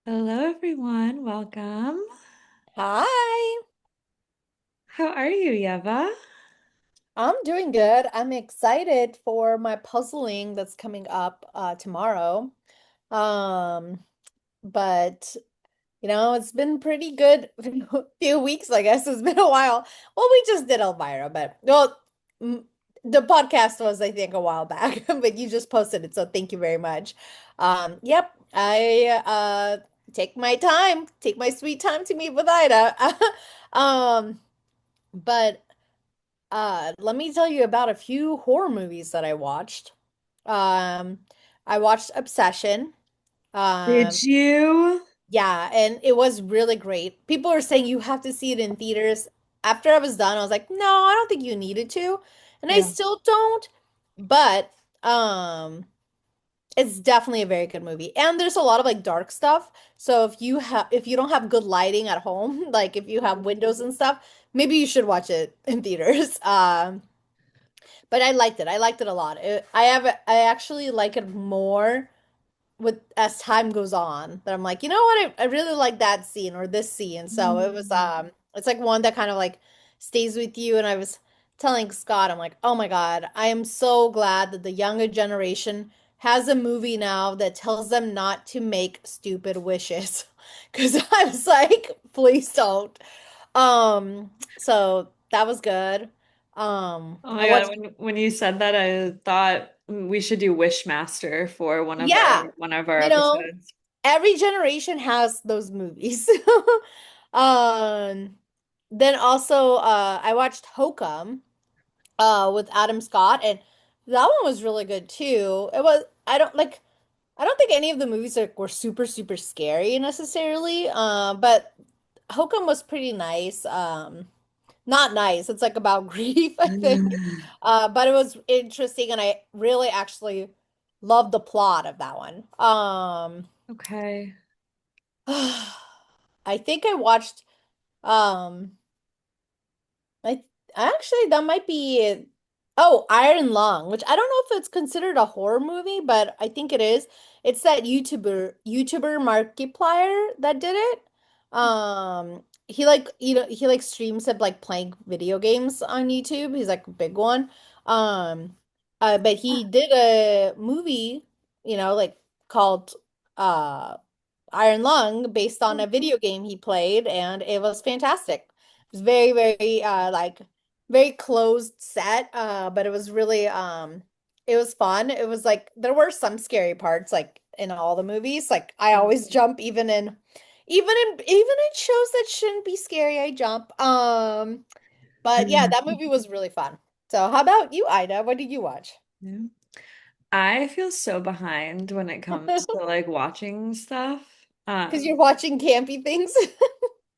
Hello, everyone. Welcome. Hi, How are you, Yeva? I'm doing good. I'm excited for my puzzling that's coming up tomorrow. Um, but it's been pretty good few weeks, I guess. It's been a while. Well, we just did Elvira, but mm, the podcast was, I think, a while back, but you just posted it, so thank you very much. Yep, I take my time, take my sweet time to meet with Ida. Um, but let me tell you about a few horror movies that I watched. Um, I watched Obsession. Um, Did you? yeah, and it was really great. People are saying you have to see it in theaters. After I was done, I was like, no, I don't think you needed to. And I Yeah. still don't, but um it's definitely a very good movie. And there's a lot of like dark stuff. So if you don't have good lighting at home, like if you have windows and stuff, maybe you should watch it in theaters. But I liked it. I liked it a lot. I actually like it more with as time goes on. That I'm like, you know what? I really like that scene or this scene. So it was Mm. it's like one that kind of like stays with you. And I was telling Scott, I'm like, oh my God, I am so glad that the younger generation has a movie now that tells them not to make stupid wishes. Because I was like, please don't. So that was good. Oh I my God, watched. when you said that, I thought we should do Wishmaster for Yeah, one of our you know, episodes. every generation has those movies. Um, then also I watched Hokum with Adam Scott, and that one was really good too. It was I don't think any of the movies were super super scary necessarily. But Hokum was pretty nice. Not nice. It's like about grief, I think. But it was interesting, and I really actually loved the plot of that one. Okay. I think I watched um I actually that might be Iron Lung, which I don't know if it's considered a horror movie, but I think it is. It's that YouTuber Markiplier that did it. He like he like streams of like playing video games on YouTube. He's like a big one. Um but he did a movie, like called uh Iron Lung based on a video game he played, and it was fantastic. It was very, very like very closed set, but it was really it was fun. It was like there were some scary parts like in all the movies. Like I always jump even in shows that shouldn't be scary, I jump. But yeah, that movie was really fun. So how about you, Ida? What did you watch? Yeah. I feel so behind when it comes to like watching stuff. Because you're watching campy things.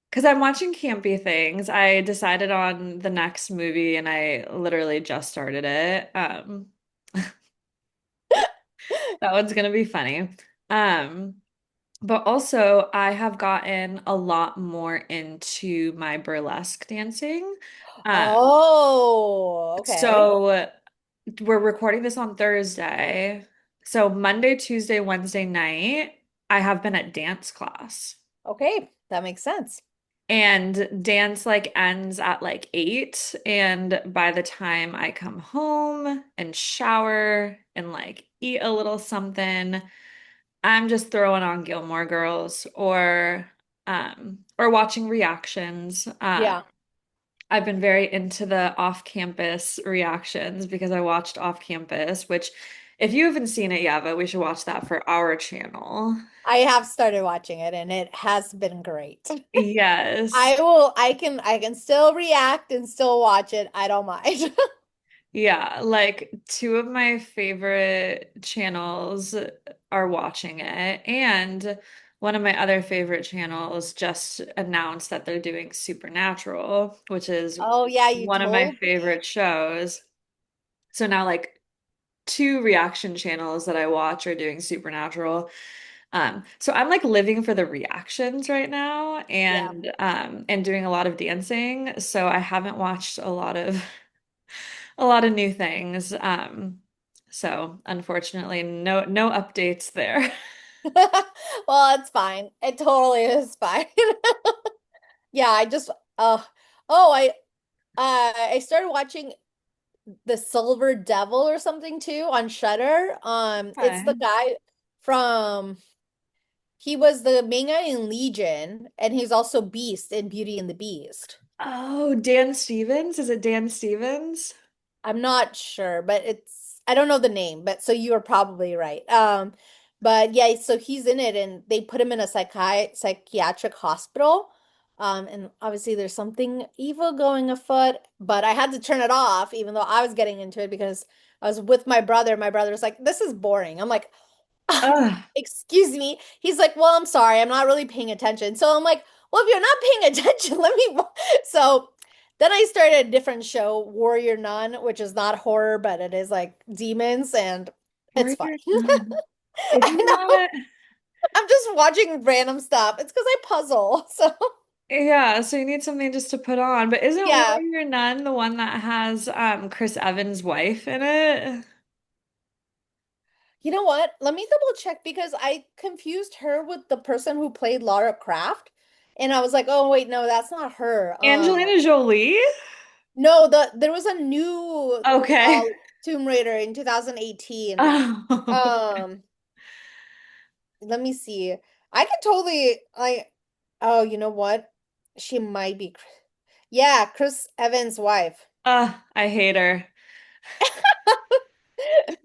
Because I'm watching campy things. I decided on the next movie and I literally just started it. That one's gonna be funny. Um, but also I have gotten a lot more into my burlesque dancing. Um, Oh, okay. so we're recording this on Thursday. So Monday, Tuesday, Wednesday night, I have been at dance class. Okay, that makes sense. And dance like ends at like 8. And by the time I come home and shower and like eat a little something, I'm just throwing on Gilmore Girls or watching reactions. Yeah. I've been very into the off-campus reactions because I watched Off Campus, which if you haven't seen it, Yava, we should watch that for our channel. I have started watching it and it has been great. Yes. I can still react and still watch it. I don't mind. Yeah, like two of my favorite channels are watching it, and one of my other favorite channels just announced that they're doing Supernatural, which is Oh yeah, you one of my told me. favorite shows. So now, like, two reaction channels that I watch are doing Supernatural. So I'm like living for the reactions right now Yeah. and doing a lot of dancing. So I haven't watched a lot of new things. So unfortunately, no updates there. Well, it's fine. It totally is fine. Yeah, I just oh, I started watching The Silver Devil or something too on Shudder. It's the Okay. guy from he was the main guy in Legion, and he's also Beast in Beauty and the Beast. Oh, Dan Stevens? Is it Dan Stevens? I'm not sure, but it's I don't know the name, but so you are probably right. But yeah, so he's in it and they put him in a psychiatric hospital. And obviously there's something evil going afoot, but I had to turn it off even though I was getting into it because I was with my brother. My brother was like, "This is boring." I'm like, Ugh. excuse me. He's like, well, I'm sorry. I'm not really paying attention. So I'm like, well, if you're not paying attention, let me. So then I started a different show, Warrior Nun, which is not horror, but it is like demons and it's fun. Warrior Nun. I Isn't know. that? I'm just watching random stuff. It's because I puzzle. So Yeah, so you need something just to put on. But isn't yeah. Warrior Nun the one that has Chris Evans' wife in it? You know what? Let me double check because I confused her with the person who played Lara Croft. And I was like, oh, wait, no, that's not her. Angelina Jolie? No, there was a new Okay. Tomb Raider in 2018. Oh. Um, let me see. I could totally like oh, you know what? She might be yeah, Chris Evans' wife. I hate her.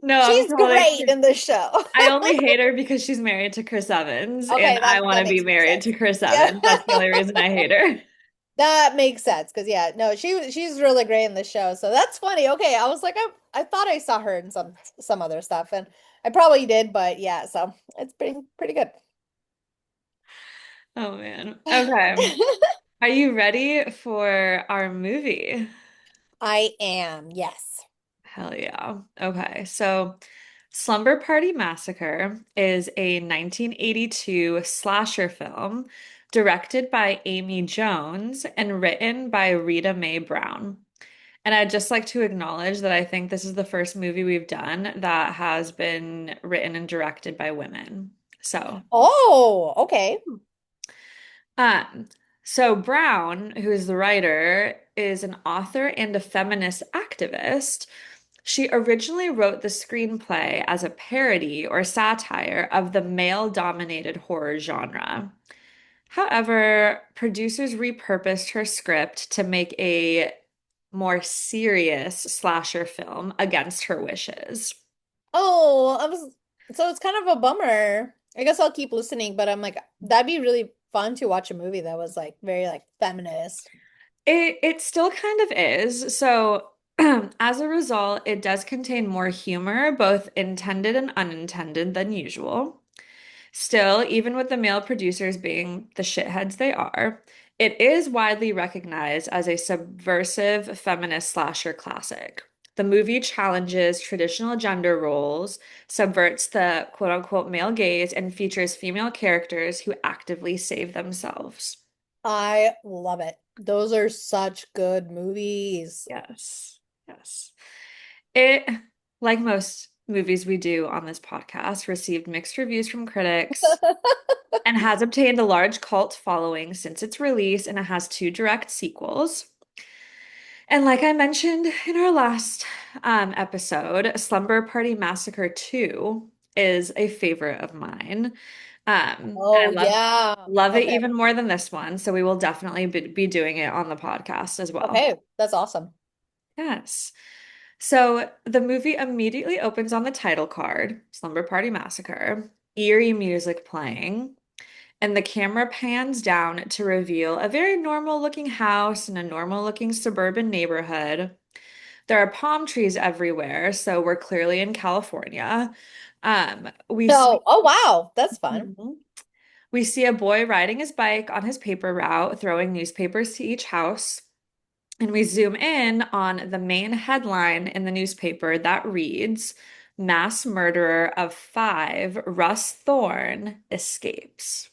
No, I'm She's totally. great in the show. I only hate her because she's married to Chris Evans, and Okay, I that want that to be makes more married sense. to Chris Yeah. Evans. That's the only reason I hate her. That makes sense because yeah, no, she's really great in the show. So that's funny. Okay, I was like I thought I saw her in some other stuff and I probably did, but yeah, so it's pretty good. Oh man. Okay. Are you ready for our movie? I am, yes. Hell yeah. Okay. So, Slumber Party Massacre is a 1982 slasher film directed by Amy Jones and written by Rita Mae Brown. And I'd just like to acknowledge that I think this is the first movie we've done that has been written and directed by women. So, Oh, okay. um, so Brown, who is the writer, is an author and a feminist activist. She originally wrote the screenplay as a parody or satire of the male-dominated horror genre. However, producers repurposed her script to make a more serious slasher film against her wishes. Oh, I was so it's kind of a bummer. I guess I'll keep listening, but I'm like that'd be really fun to watch a movie that was like very like feminist. It still kind of is. So, as a result, it does contain more humor, both intended and unintended, than usual. Still, even with the male producers being the shitheads they are, it is widely recognized as a subversive feminist slasher classic. The movie challenges traditional gender roles, subverts the quote unquote male gaze, and features female characters who actively save themselves. I love it. Those are such good movies. Yes, yes. It, like most movies we do on this podcast, received mixed reviews from critics and has obtained a large cult following since its release, and it has two direct sequels. And like I mentioned in our last episode, Slumber Party Massacre 2 is a favorite of mine. And I Oh yeah. love it Okay. even more than this one, so we will definitely be doing it on the podcast as well. Okay, that's awesome. Yes. So the movie immediately opens on the title card, Slumber Party Massacre, eerie music playing. And the camera pans down to reveal a very normal looking house in a normal looking suburban neighborhood. There are palm trees everywhere, so we're clearly in California. We see Oh, oh wow, that's fun. Mhm. We see a boy riding his bike on his paper route, throwing newspapers to each house. And we zoom in on the main headline in the newspaper that reads, Mass murderer of five, Russ Thorne, escapes.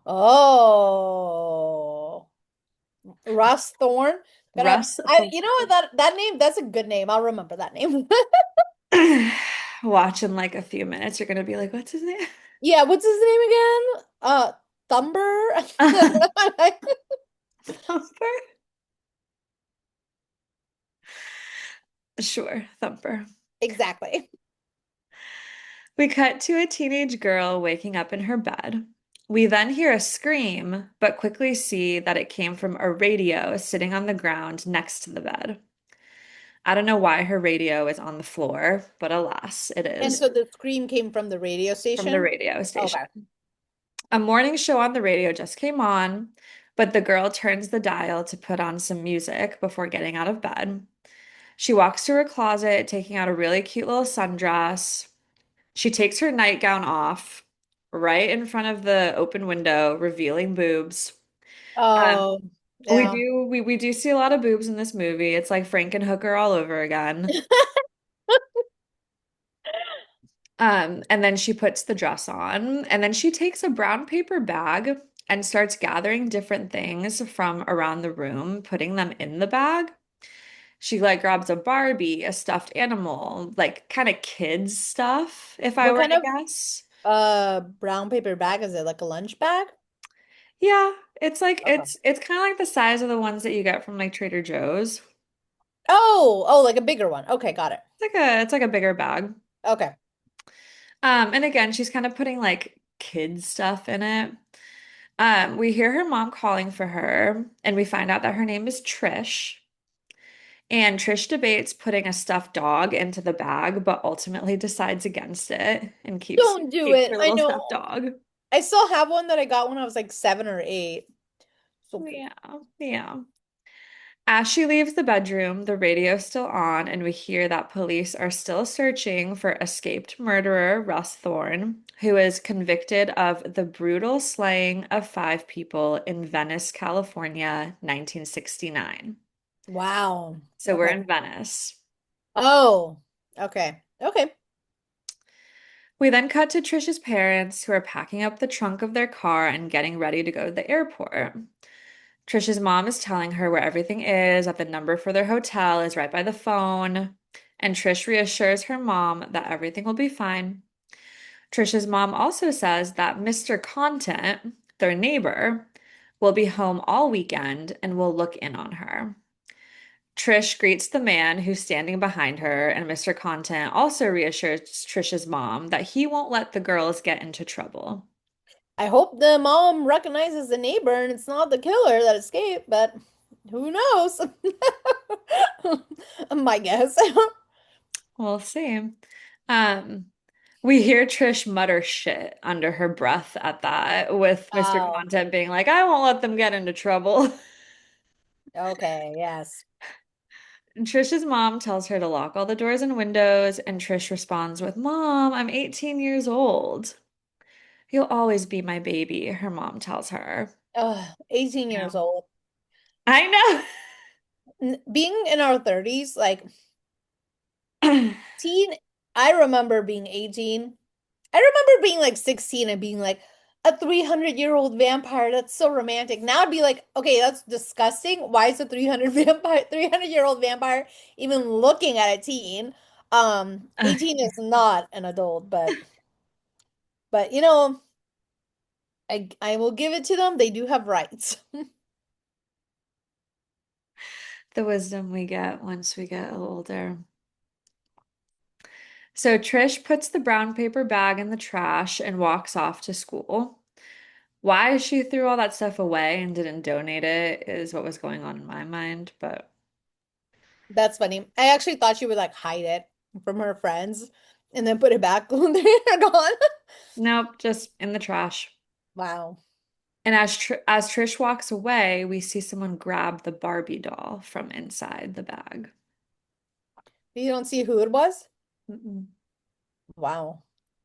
Oh, Ross Thorne. Gonna Russ I Thorne. you know what that name that's a good name. I'll remember that name. Watch in like a few minutes. You're gonna be like, what's his name? Yeah, what's his name again? Thumber? Thumper? Sure, Thumper. Exactly. We cut to a teenage girl waking up in her bed. We then hear a scream, but quickly see that it came from a radio sitting on the ground next to the bed. I don't know why her radio is on the floor, but alas, it And is so the scream came from the radio from the station? radio station. Okay. A morning show on the radio just came on, but the girl turns the dial to put on some music before getting out of bed. She walks to her closet, taking out a really cute little sundress. She takes her nightgown off right in front of the open window, revealing boobs. Um, Oh, yeah. we do see a lot of boobs in this movie. It's like Frankenhooker all over again. And then she puts the dress on, and then she takes a brown paper bag and starts gathering different things from around the room, putting them in the bag. She like grabs a Barbie, a stuffed animal, like kind of kids stuff, if I What were kind to of guess. brown paper bag is it? Like a lunch bag? Yeah, it's like Okay. it's kind of like the size of the ones that you get from like Trader Joe's. Oh, like a bigger one. Okay, got it. It's like a bigger bag. Okay. And again, she's kind of putting like kid stuff in it. We hear her mom calling for her, and we find out that her name is Trish. And Trish debates putting a stuffed dog into the bag, but ultimately decides against it and Don't do keeps it. her I little stuffed know. dog. I still have one that I got when I was like 7 or 8. So cute. Yeah, yeah. As she leaves the bedroom, the radio's still on, and we hear that police are still searching for escaped murderer Russ Thorne, who is convicted of the brutal slaying of 5 people in Venice, California, 1969. Wow. So we're Okay. in Venice. Oh, okay. Okay. We then cut to Trisha's parents, who are packing up the trunk of their car and getting ready to go to the airport. Trisha's mom is telling her where everything is, that the number for their hotel is right by the phone. And Trish reassures her mom that everything will be fine. Trisha's mom also says that Mr. Content, their neighbor, will be home all weekend and will look in on her. Trish greets the man who's standing behind her, and Mr. Content also reassures Trisha's mom that he won't let the girls get into trouble. I hope the mom recognizes the neighbor and it's not the killer that escaped, but who knows? My guess. We'll see. Um, we hear Trish mutter shit under her breath at that, with Mr. Oh, Content being like, I won't let them get into trouble. okay, yes. And Trish's mom tells her to lock all the doors and windows, and Trish responds with, Mom, I'm 18 years old. You'll always be my baby, her mom tells her. 18 Yeah. years old. I Being in our 30s, like know. teen, I remember being 18. I remember being like 16 and being like, a 300-year-old vampire. That's so romantic. Now I'd be like, okay, that's disgusting. Why is a 300-year-old vampire even looking at a teen? 18 is not an adult, but I will give it to them. They do have rights. The wisdom we get once we get older. So Trish puts the brown paper bag in the trash and walks off to school. Why she threw all that stuff away and didn't donate it is what was going on in my mind, but That's funny. I actually thought she would like hide it from her friends and then put it back when they're gone. nope, just in the trash. Wow. And as Trish walks away, we see someone grab the Barbie doll from inside the bag. You don't see who it was? Mm-mm. Wow.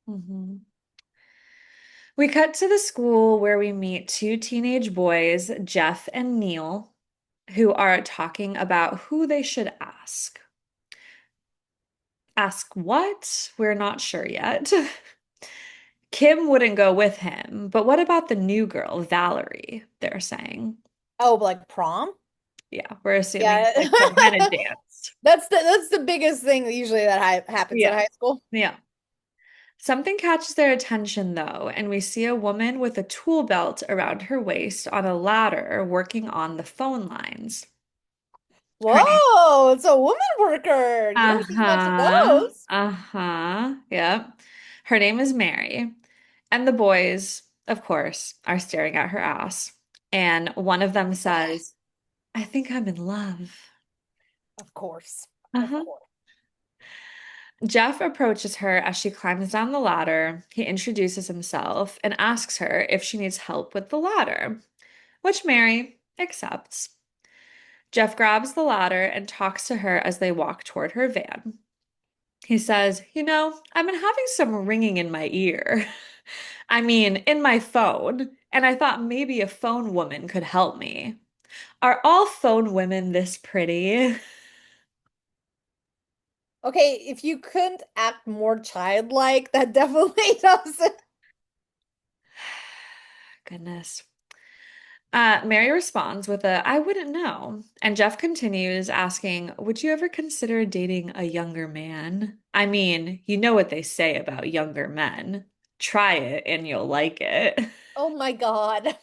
Mhm. We cut to the school where we meet 2 teenage boys, Jeff and Neil, who are talking about who they should ask. Ask what? We're not sure yet. Kim wouldn't go with him, but what about the new girl, Valerie? They're saying. Oh, like prom? Yeah, we're assuming Yeah. like some kind of dance. That's the biggest thing usually that happens in Yeah. high school. Yeah. Something catches their attention though, and we see a woman with a tool belt around her waist on a ladder working on the phone lines. Her name. Whoa, it's a woman worker. You don't see much of Uh-huh. those. Uh-huh. Yep. Her name is Mary. And the boys, of course, are staring at her ass. And one of them says, I think I'm in love. Of course. Of Uh-huh. course. Jeff approaches her as she climbs down the ladder. He introduces himself and asks her if she needs help with the ladder, which Mary accepts. Jeff grabs the ladder and talks to her as they walk toward her van. He says, I've been having some ringing in my ear. I mean, in my phone, and I thought maybe a phone woman could help me. Are all phone women this pretty? Okay, if you couldn't act more childlike, that definitely doesn't. Goodness. Mary responds with a, I wouldn't know. And Jeff continues asking, would you ever consider dating a younger man? I mean, you know what they say about younger men. Try it and you'll like it. Oh my God.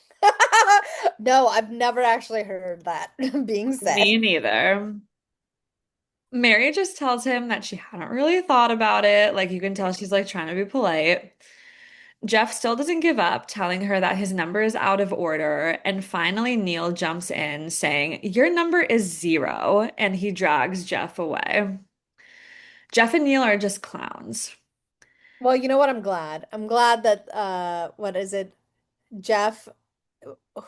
No, I've never actually heard that being said. Me neither. Mary just tells him that she hadn't really thought about it. Like you can tell she's like trying to be polite. Jeff still doesn't give up, telling her that his number is out of order. And finally, Neil jumps in, saying, your number is 0. And he drags Jeff away. Jeff and Neil are just clowns. Well, you know what? I'm glad. I'm glad that what is it? Jeff,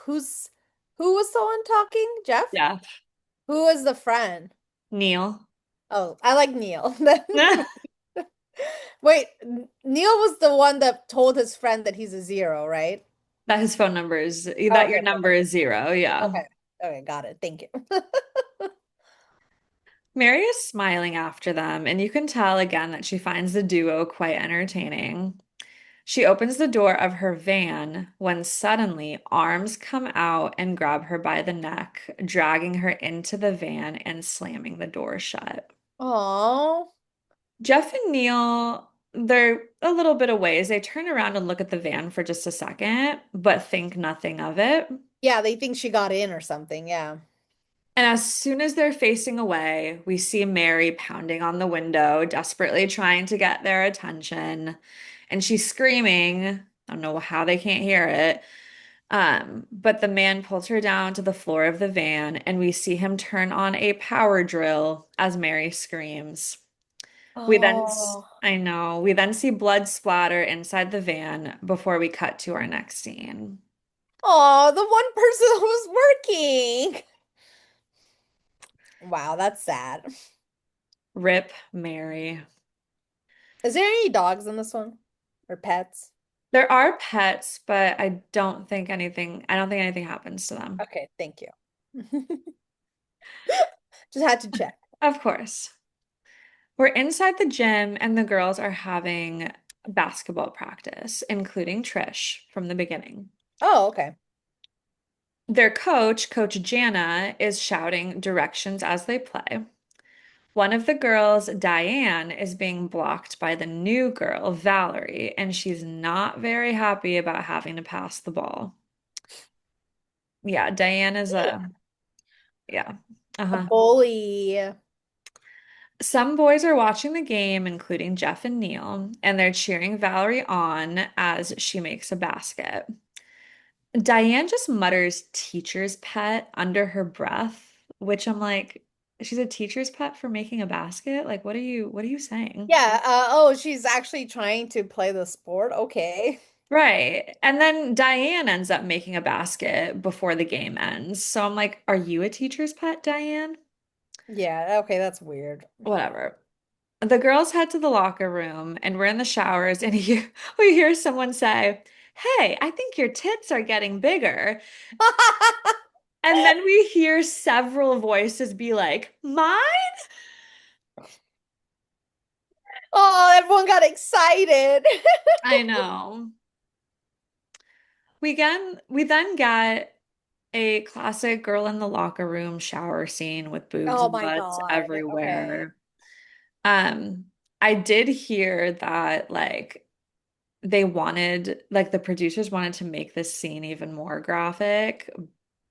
who's who was the one talking? Jeff? Jeff. Who was the friend? Neil. Oh, I like Neil. Wait, Neil was the one that told his friend that he's a zero, right? That his phone number is, Oh, that your okay, number is 0. Yeah. okay. Okay, got it. Thank you. Mary is smiling after them, and you can tell again that she finds the duo quite entertaining. She opens the door of her van when suddenly arms come out and grab her by the neck, dragging her into the van and slamming the door shut. Oh, Jeff and Neil, they're a little bit away. They turn around and look at the van for just a second, but think nothing of it. yeah, they think she got in or something. Yeah. And as soon as they're facing away, we see Mary pounding on the window, desperately trying to get their attention. And she's screaming. I don't know how they can't hear it. But the man pulls her down to the floor of the van, and we see him turn on a power drill as Mary screams. Oh, I know, we then see blood splatter inside the van before we cut to our next scene. oh, the one person who was working. Wow, that's sad. Rip Mary. Is there any dogs in this one? Or pets? There are pets, but I don't think anything happens to them. Okay, thank you. Just had to check. Of course. We're inside the gym and the girls are having basketball practice, including Trish from the beginning. Oh, okay. Their coach, Coach Jana, is shouting directions as they play. One of the girls, Diane, is being blocked by the new girl, Valerie, and she's not very happy about having to pass the ball. Yeah, Diane is yeah. A Uh-huh. bully. Some boys are watching the game, including Jeff and Neil, and they're cheering Valerie on as she makes a basket. Diane just mutters teacher's pet under her breath, which I'm like, she's a teacher's pet for making a basket? Like, what are you saying? Yeah, oh, she's actually trying to play the sport. Okay. Right. And then Diane ends up making a basket before the game ends. So I'm like, are you a teacher's pet, Diane? Yeah, okay, that's weird. Whatever. The girls head to the locker room and we're in the showers and we hear someone say, hey, I think your tits are getting bigger. And then we hear several voices be like, mine? Oh, everyone got excited. I know. We then get a classic girl in the locker room shower scene with boobs Oh and my butts God. Okay. everywhere. Um, I did hear that like they wanted, like, the producers wanted to make this scene even more graphic,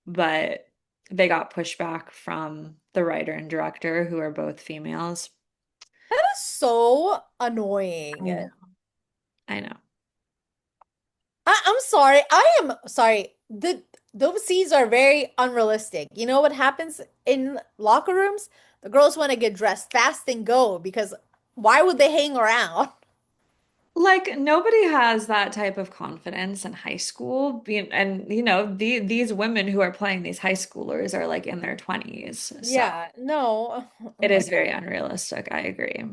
but they got pushback from the writer and director, who are both females. That is so I annoying. know. I know. I'm sorry. I am sorry. Those scenes are very unrealistic. You know what happens in locker rooms? The girls want to get dressed fast and go because why would they hang around? Like nobody has that type of confidence in high school. And these women who are playing these high schoolers are like in their 20s. So Yeah, no. Oh it my is God. very unrealistic. I agree.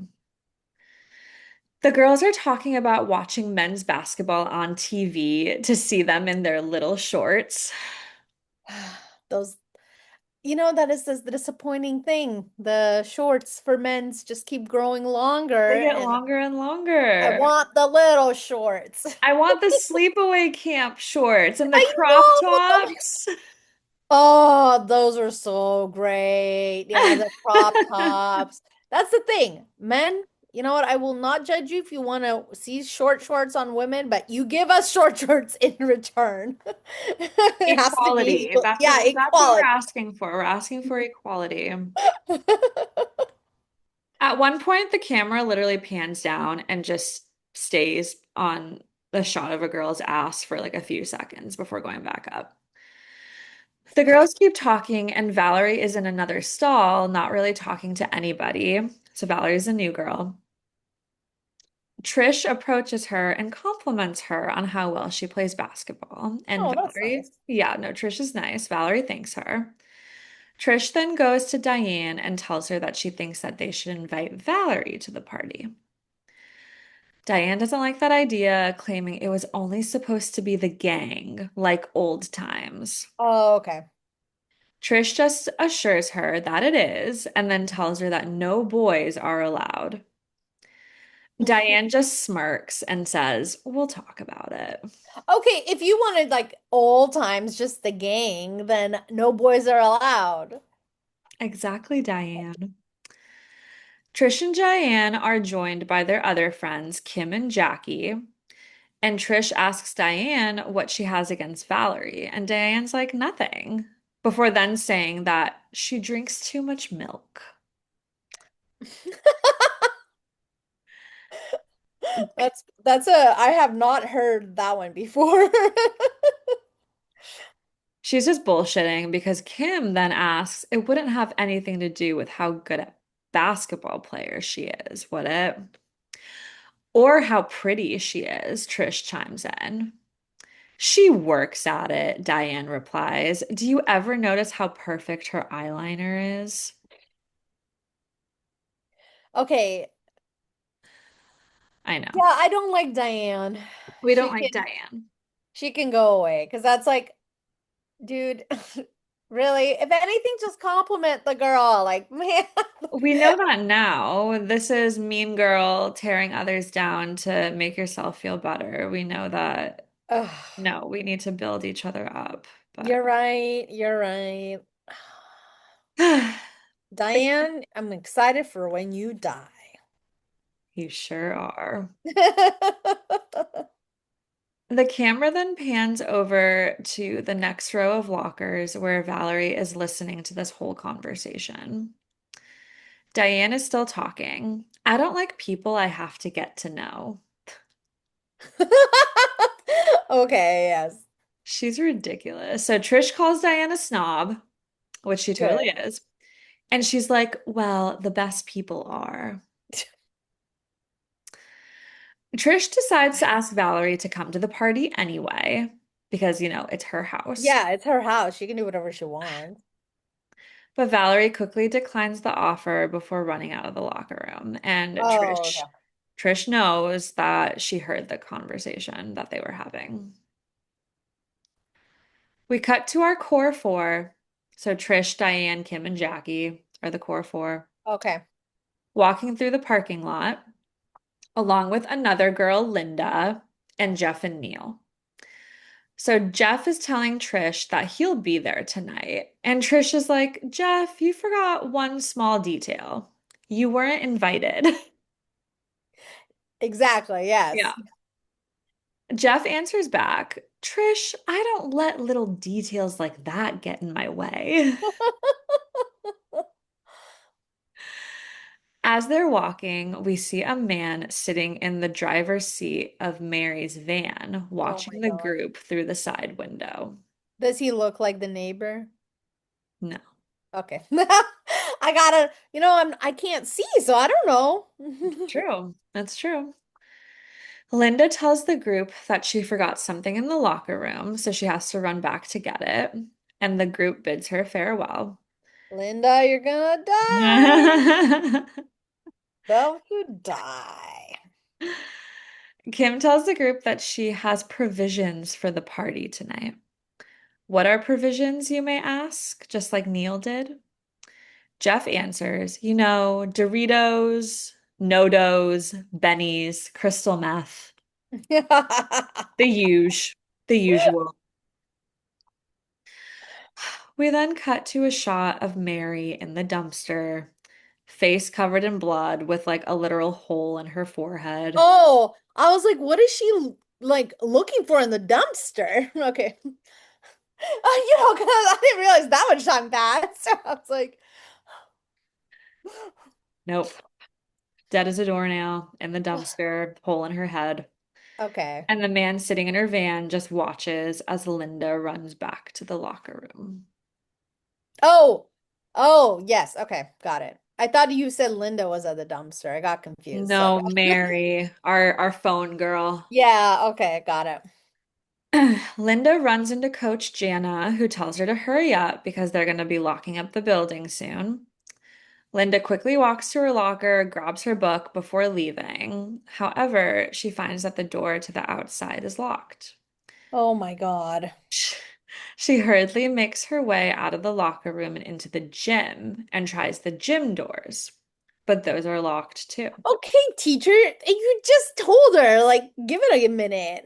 The girls are talking about watching men's basketball on TV to see them in their little shorts. Those, that is the disappointing thing. The shorts for men's just keep growing longer, They get and longer and I longer. want the little shorts. I want the sleepaway camp shorts and the I crop know. tops. Oh, those are so great. Yeah, the crop tops. That's the thing. Men, you know what? I will not judge you if you want to see short shorts on women, but you give us short shorts in return. It has to be Equality. equal. Yeah, That's what we're equality. asking for. We're asking for equality. At one point, the camera literally pans down and just stays on the shot of a girl's ass for like a few seconds before going back up. The girls keep talking, and Valerie is in another stall, not really talking to anybody. So Valerie's a new girl. Trish approaches her and compliments her on how well she plays basketball. And Oh, that's Valerie, nice. yeah, no, Trish is nice. Valerie thanks her. Trish then goes to Diane and tells her that she thinks that they should invite Valerie to the party. Diane doesn't like that idea, claiming it was only supposed to be the gang, like old times. Oh, okay. Trish just assures her that it is, and then tells her that no boys are allowed. Diane just smirks and says, "We'll talk about it." Okay, if you wanted like old times, just the gang, then no boys are allowed. Exactly, Diane. Trish and Diane are joined by their other friends, Kim and Jackie. And Trish asks Diane what she has against Valerie. And Diane's like, nothing. Before then saying that she drinks too much milk. That's I have not heard that one before. She's just bullshitting because Kim then asks, it wouldn't have anything to do with how good a basketball player she is, would it? Or how pretty she is, Trish chimes in. She works at it, Diane replies. Do you ever notice how perfect her eyeliner is? Okay. I know. Yeah, I don't like Diane. We don't She like can Diane. she can go away because that's like, dude, really? If anything, just compliment the girl. Like, man. We know that now. This is mean girl tearing others down to make yourself feel better. We know that. Ugh, No, we need to build each other up. But you're right. You're right. Diane, I'm excited for when you die. you sure are. The camera then pans over to the next row of lockers where Valerie is listening to this whole conversation. Diane is still talking. I don't like people I have to get to know. Okay, yes. She's ridiculous. So Trish calls Diane a snob, which she totally Good. is. And she's like, well, the best people are. Trish decides to ask Valerie to come to the party anyway, because, it's her house. Yeah, it's her house. She can do whatever she wants. But Valerie quickly declines the offer before running out of the locker room. And Oh, Trish knows that she heard the conversation that they were having. We cut to our core four. So Trish, Diane, Kim, and Jackie are the core four, okay. walking through the parking lot, along with another girl, Linda, and Jeff and Neil. So Jeff is telling Trish that he'll be there tonight. And Trish is like, Jeff, you forgot one small detail. You weren't invited. Exactly. Yeah. Yes. Jeff answers back, Trish, I don't let little details like that get in my way. As they're walking, we see a man sitting in the driver's seat of Mary's van, Oh my watching the God. group through the side window. Does he look like the neighbor? No, Okay. I gotta, I can't see, so I don't know. true. That's true. Linda tells the group that she forgot something in the locker room, so she has to run back to get it. And the group bids her farewell. Linda, you're gonna die. Don't you die. Kim tells the group that she has provisions for the party tonight. What are provisions, you may ask, just like Neil did? Jeff answers, Doritos, No-Dos, Bennies, crystal meth, the huge, the usual. We then cut to a shot of Mary in the dumpster, face covered in blood with like a literal hole in her forehead. Oh, I was like, what is she like looking for in the dumpster? Okay. 'Cause I didn't realize that much time passed. So I was like, Nope. Dead as a doornail in the dumpster, hole in her head. okay. And the man sitting in her van just watches as Linda runs back to the locker room. Oh, oh, yes. Okay, got it. I thought you said Linda was at the dumpster. I got confused. So, No, Mary, our phone girl. yeah, okay, got it. Linda runs into Coach Jana, who tells her to hurry up because they're going to be locking up the building soon. Linda quickly walks to her locker, grabs her book before leaving. However, she finds that the door to the outside is locked. Oh my God. She hurriedly makes her way out of the locker room and into the gym and tries the gym doors, but those are locked too. Okay, teacher, you just told her, like, give it a minute.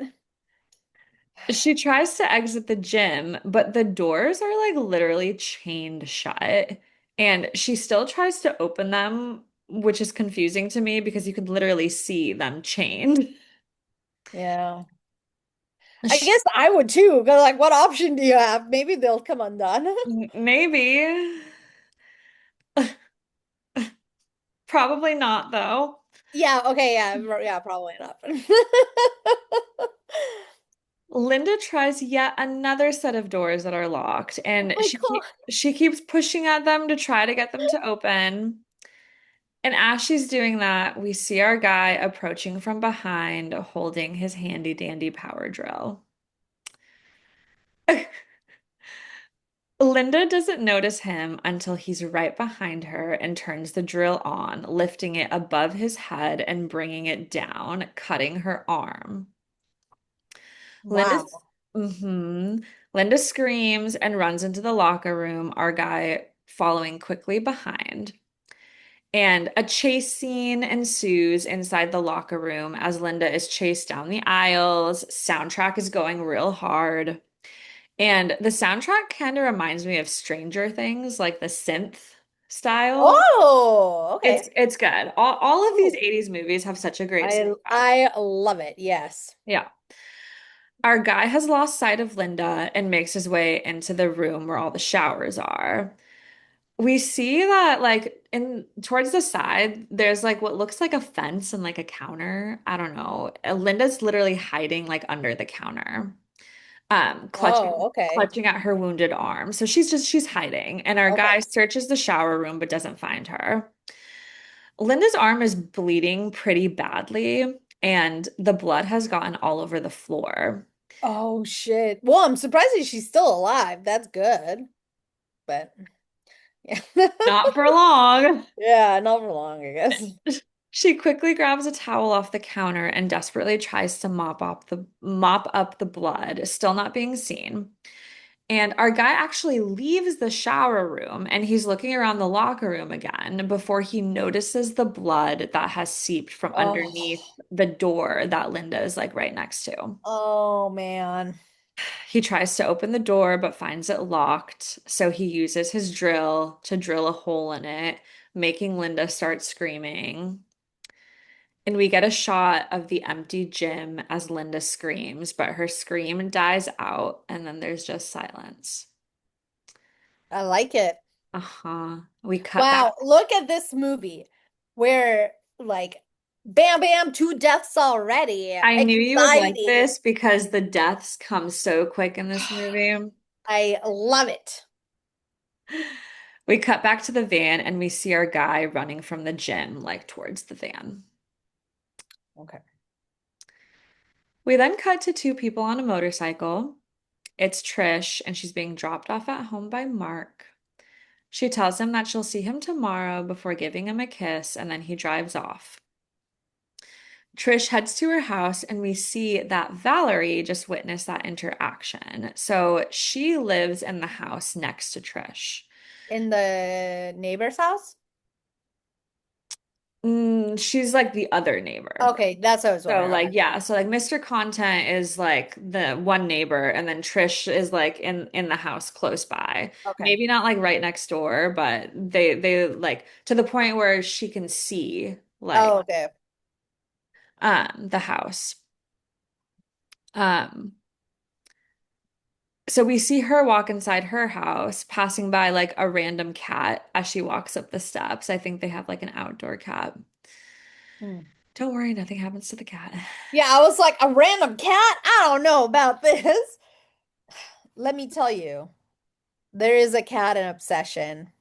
She tries to exit the gym, but the doors are like literally chained shut. And she still tries to open them, which is confusing to me because you could literally see them chained. Yeah. I Sh- guess I would too, because like what option do you have? Maybe they'll come undone. Maybe. Probably not, though. Yeah, okay, yeah, yeah, probably not. Linda tries yet another set of doors that are locked, Oh and my God. she keeps pushing at them to try to get them to open. And as she's doing that, we see our guy approaching from behind, holding his handy dandy power drill. Linda doesn't notice him until he's right behind her and turns the drill on, lifting it above his head and bringing it down, cutting her arm. Linda's, Wow. hmm Linda screams and runs into the locker room, our guy following quickly behind. And a chase scene ensues inside the locker room as Linda is chased down the aisles. Soundtrack is going real hard. And the soundtrack kind of reminds me of Stranger Things, like the synth style. Oh, okay. It's good. All of these Ooh. 80s movies have such a great soundtrack. I love it. Yes. Yeah. Our guy has lost sight of Linda and makes his way into the room where all the showers are. We see that like in towards the side, there's like what looks like a fence and like a counter. I don't know. Linda's literally hiding like under the counter, Oh, okay. clutching at her wounded arm. So she's hiding, and our Okay. guy searches the shower room but doesn't find her. Linda's arm is bleeding pretty badly, and the blood has gotten all over the floor. Oh shit. Well, I'm surprised that she's still alive. That's good. But yeah. Not for long. Yeah, not for long, I guess. She quickly grabs a towel off the counter and desperately tries to mop up the blood, still not being seen. And our guy actually leaves the shower room and he's looking around the locker room again before he notices the blood that has seeped from underneath Oh, the door that Linda is like right next to. oh man. He tries to open the door but finds it locked, so he uses his drill to drill a hole in it, making Linda start screaming. And we get a shot of the empty gym as Linda screams, but her scream dies out, and then there's just silence. I like it. Uh-huh. We cut back. Wow, look at this movie where like bam bam, two deaths already. I knew you would like Exciting. this because the deaths come so quick in this movie. I love it. We cut back to the van and we see our guy running from the gym, like towards the van. Okay. We then cut to two people on a motorcycle. It's Trish, and she's being dropped off at home by Mark. She tells him that she'll see him tomorrow before giving him a kiss, and then he drives off. Trish heads to her house, and we see that Valerie just witnessed that interaction. So she lives in the house next to Trish. In the neighbor's house? She's like the other neighbor. Okay, that's what I was So wondering. like Okay. yeah, so like Mr. Content is like the one neighbor and then Trish is like in the house close by. Okay. Maybe not like right next door, but they like to the point where she can see like Oh, okay. the house. Um so we see her walk inside her house, passing by like a random cat as she walks up the steps. I think they have like an outdoor cat. Hmm. Don't worry, nothing happens to the cat. Yeah, I was like, a random cat? I don't know about this. Let me tell you, there is a cat in Obsession,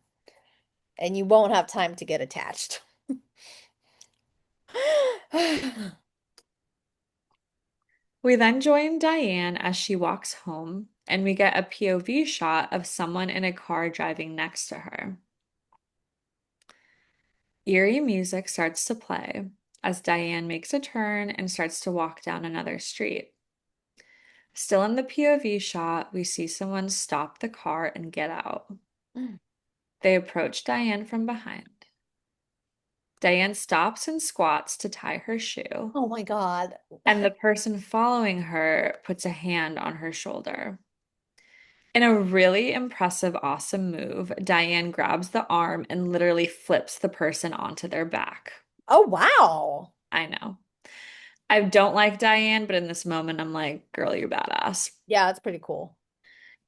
and you won't have time to get attached. We then join Diane as she walks home, and we get a POV shot of someone in a car driving next to her. Eerie music starts to play as Diane makes a turn and starts to walk down another street. Still in the POV shot, we see someone stop the car and get out. They approach Diane from behind. Diane stops and squats to tie her shoe, Oh my God. and the person following her puts a hand on her shoulder. In a really impressive, awesome move, Diane grabs the arm and literally flips the person onto their back. Oh wow. I know. I don't like Diane, but in this moment, I'm like, girl, you're badass. Yeah, it's pretty cool.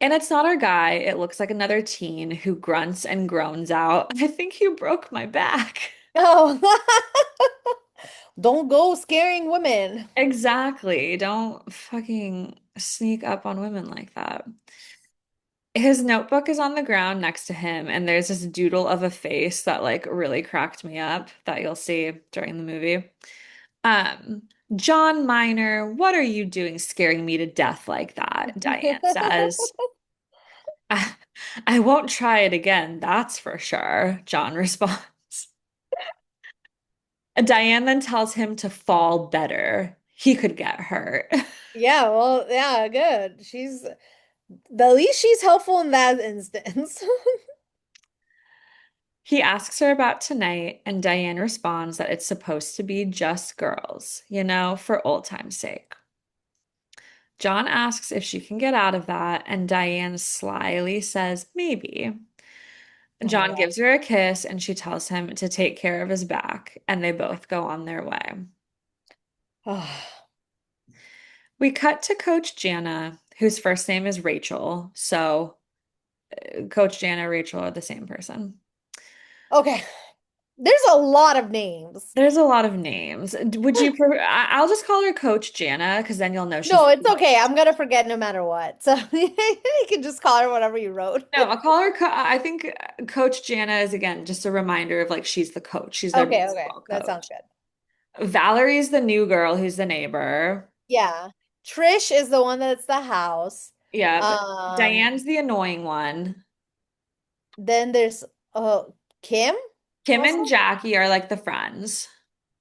And it's not our guy. It looks like another teen who grunts and groans out, I think you broke my back. Oh, don't go scaring women. Exactly. Don't fucking sneak up on women like that. His notebook is on the ground next to him, and there's this doodle of a face that like really cracked me up that you'll see during the movie. Um, John Minor, what are you doing scaring me to death like that? Diane says. I, I won't try it again, that's for sure, John responds. Diane then tells him to fall better. He could get hurt. Yeah, well, yeah, good. She's the least she's helpful in that instance. He asks her about tonight, and Diane responds that it's supposed to be just girls, for old time's sake. John asks if she can get out of that, and Diane slyly says maybe. Oh my John gives her a kiss, and she tells him to take care of his back, and they both go on their way. God. We cut to Coach Jana, whose first name is Rachel. So, Coach Jana, Rachel are the same person. Okay. There's a lot of names. There's a lot of names. Would you prefer? I'll just call her Coach Jana because then you'll know she's No, the it's okay. coach. I'm gonna forget no matter what. So you can just call her whatever you wrote. No, I'll call her. I think Coach Jana is again just a reminder of like she's the coach. She's their Okay, okay. basketball That sounds coach. good. Valerie's the new girl who's the neighbor. Yeah. Trish is the one that's the house. Yep. Um, Diane's the annoying one. then there's Kim Kim and also. Jackie are like the friends.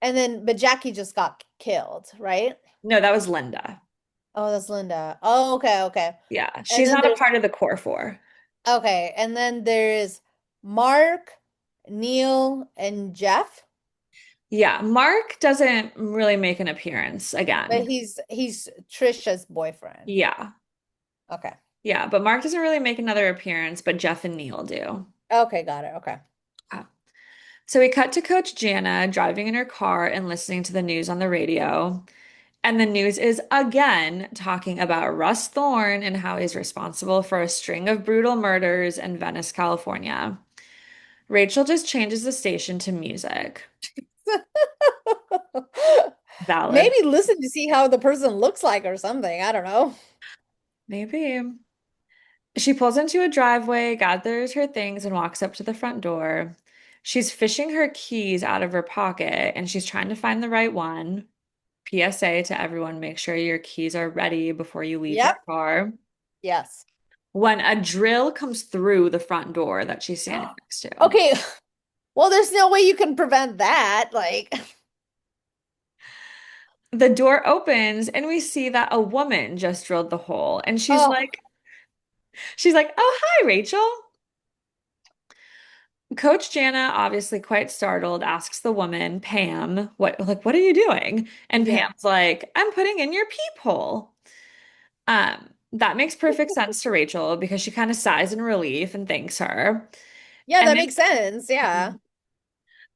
And then but Jackie just got killed, right? No, that was Linda. Oh, that's Linda. Oh, okay, okay. Yeah, And she's then not a there's part of the core four. okay, and then there's Mark, Neil, and Jeff, Yeah, Mark doesn't really make an appearance but again. he's Trisha's boyfriend. Yeah, Okay. yeah, but Mark doesn't really make another appearance, but Jeff and Neil do. Okay, got it. Okay. Uh, So we cut to Coach Jana driving in her car and listening to the news on the radio. And the news is again talking about Russ Thorne and how he's responsible for a string of brutal murders in Venice, California. Rachel just changes the station to music. Valid. Maybe listen to see how the person looks like or something. I don't know. Maybe. She pulls into a driveway, gathers her things, and walks up to the front door. She's fishing her keys out of her pocket and she's trying to find the right one. PSA to everyone, make sure your keys are ready before you leave your Yep. car. Yes. When a drill comes through the front door that she's standing next to. Okay. Well, there's no way you can prevent that. Like, The door opens and we see that a woman just drilled the hole and oh, she's like, "Oh, hi, Rachel." Coach Jana, obviously quite startled, asks the woman, Pam, what are you doing? And yeah. Pam's like, "I'm putting in your peephole." That makes perfect sense to Rachel because she kind of sighs in relief and thanks her. Yeah, And that makes sense. Yeah.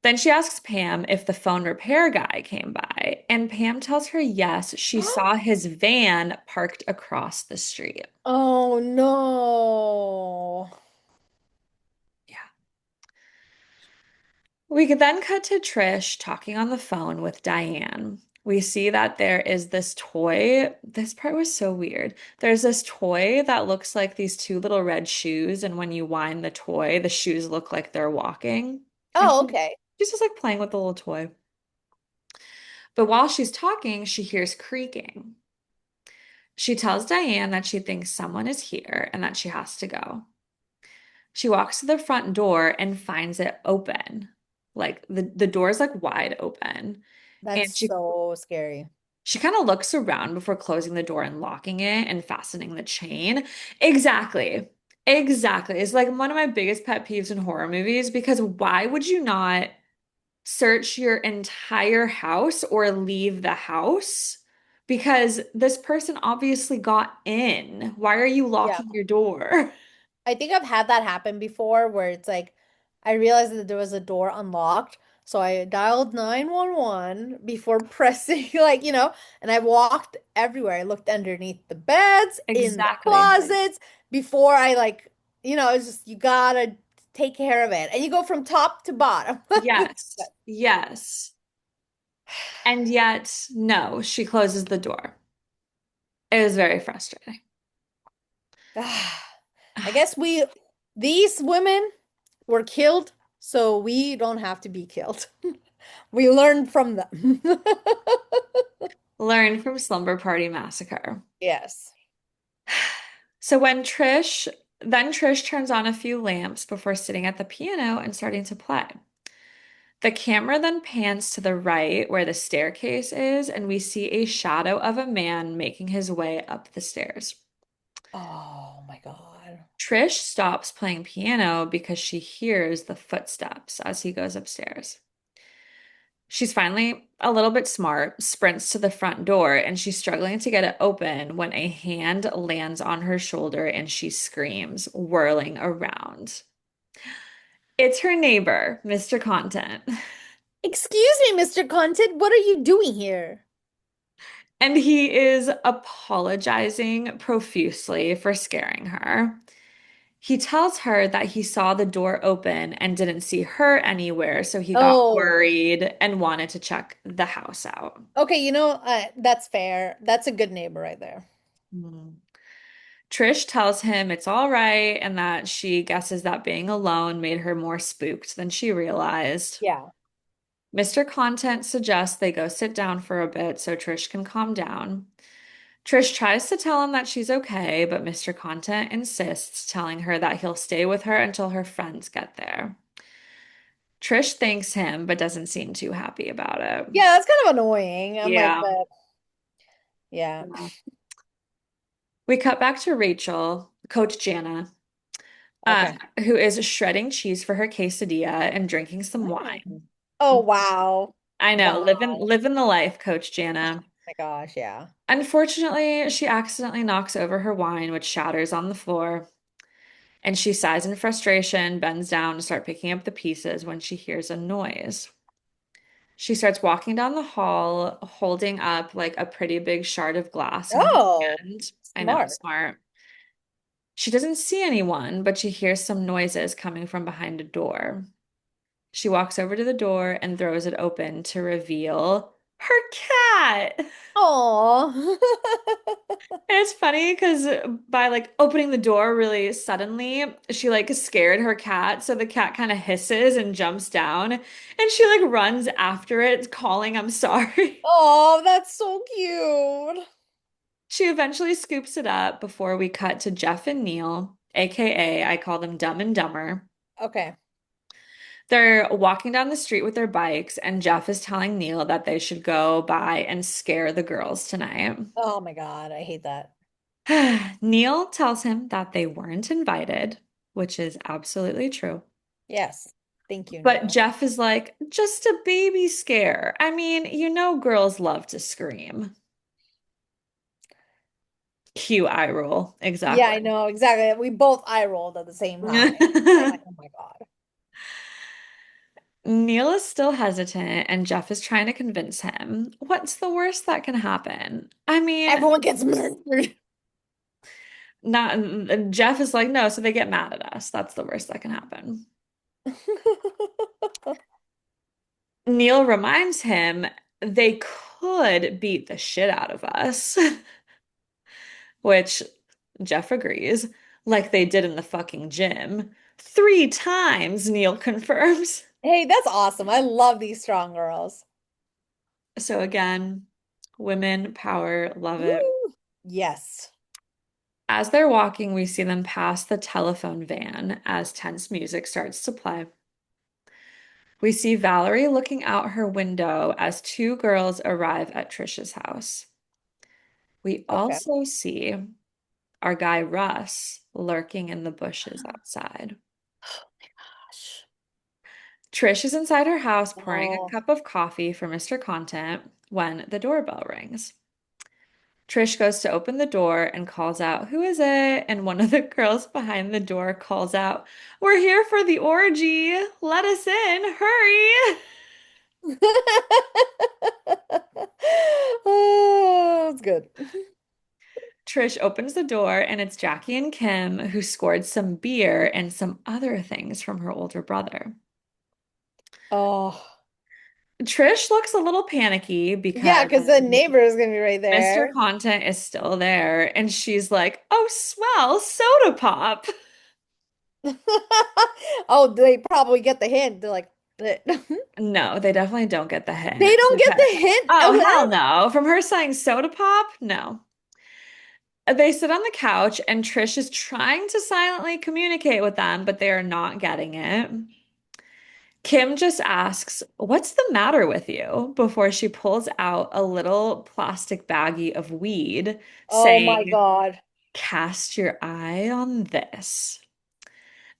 then she asks Pam if the phone repair guy came by, and Pam tells her yes, she saw his van parked across the street. Oh no. Yeah. We could then cut to Trish talking on the phone with Diane. We see that there is this toy. This part was so weird. There's this toy that looks like these two little red shoes, and when you wind the toy, the shoes look like they're walking. And Oh, okay. she's just like playing with the little toy. But while she's talking, she hears creaking. She tells Diane that she thinks someone is here and that she has to go. She walks to the front door and finds it open. Like the door's like wide open. That's And so scary. she kind of looks around before closing the door and locking it and fastening the chain. Exactly. Exactly. It's like one of my biggest pet peeves in horror movies because why would you not search your entire house or leave the house? Because this person obviously got in. Why are you Yeah. locking your door? I think I've had that happen before where it's like I realized that there was a door unlocked. So I dialed 911 before pressing, like, and I walked everywhere. I looked underneath the beds, in the Exactly. closets before I it's just you gotta take care of it. And you go from top to bottom. Yes. Yes. And yet, no, she closes the door. It was very frustrating. I guess these women were killed, so we don't have to be killed. We learned from them. Learn from Slumber Party Massacre. Yes. So then Trish turns on a few lamps before sitting at the piano and starting to play. The camera then pans to the right where the staircase is, and we see a shadow of a man making his way up the stairs. Oh my God. Trish stops playing piano because she hears the footsteps as he goes upstairs. She's finally a little bit smart, sprints to the front door, and she's struggling to get it open when a hand lands on her shoulder and she screams, whirling around. It's her neighbor, Mr. Content. Excuse me, Mr. Content, what are you doing here? And he is apologizing profusely for scaring her. He tells her that he saw the door open and didn't see her anywhere, so he got Oh, worried and wanted to check the house out. okay, that's fair. That's a good neighbor right there. Hmm. Trish tells him it's all right and that she guesses that being alone made her more spooked than she realized. Yeah. Mr. Content suggests they go sit down for a bit so Trish can calm down. Trish tries to tell him that she's okay, but Mr. Content insists, telling her that he'll stay with her until her friends get there. Trish thanks him, but doesn't seem too happy about it. Yeah, that's kind of annoying. I'm like, Yeah. but yeah. Yeah. We cut back to Rachel, Coach Jana, Okay. who is shredding cheese for her quesadilla and drinking some Mm. wine. Oh, wow. I know, Wow. living the life, Coach Jana. My gosh, yeah. Unfortunately, she accidentally knocks over her wine, which shatters on the floor. And she sighs in frustration, bends down to start picking up the pieces when she hears a noise. She starts walking down the hall, holding up like a pretty big shard of glass in her Oh, hand. I know, smart. smart. She doesn't see anyone, but she hears some noises coming from behind a door. She walks over to the door and throws it open to reveal her cat. Oh. And it's funny because by like opening the door really suddenly, she like scared her cat. So the cat kind of hisses and jumps down and she like runs after it, calling, I'm sorry. Oh, that's so cute. She eventually scoops it up before we cut to Jeff and Neil, aka I call them Dumb and Dumber. Okay. They're walking down the street with their bikes, and Jeff is telling Neil that they should go by and scare the girls tonight. Oh my God, I hate that. Neil tells him that they weren't invited, which is absolutely true. Yes. Thank you, But Neil. Jeff is like, just a baby scare. I mean, you know, girls love to scream. Cue eye roll. Yeah, Exactly. I know exactly. We both eye rolled at the same time. I'm like, oh my God. Neil is still hesitant, and Jeff is trying to convince him. What's the worst that can happen? I mean, Everyone gets murdered. not Jeff is like, no, so they get mad at us. That's the worst that can happen. Neil reminds him they could beat the shit out of us, which Jeff agrees, like they did in the fucking gym. 3 times, Neil confirms. Hey, that's awesome. I love these strong girls. So again, women power, love it. Woo! Yes. As they're walking, we see them pass the telephone van as tense music starts to play. We see Valerie looking out her window as two girls arrive at Trisha's house. We Okay. also see our guy Russ lurking in the bushes outside. Gosh. Trish is inside her house pouring a Oh. cup of coffee for Mr. Content when the doorbell rings. Trish goes to open the door and calls out, "Who is it?" And one of the girls behind the door calls out, "We're here for the orgy. Let us in. Hurry." Oh, it's good. Trish opens the door and it's Jackie and Kim who scored some beer and some other things from her older brother. Oh. Trish looks a little panicky Yeah, because because the neighbor is gonna be right Mr. there. Content is still there and she's like, "Oh, swell, soda pop." Oh, they probably get the hint. They're like, they No, they definitely don't get the hint don't get because, the hint. oh, hell What? no. From her saying soda pop? No. They sit on the couch and Trish is trying to silently communicate with them, but they are not getting it. Kim just asks, "What's the matter with you?" before she pulls out a little plastic baggie of weed, Oh my saying, God. "Cast your eye on this."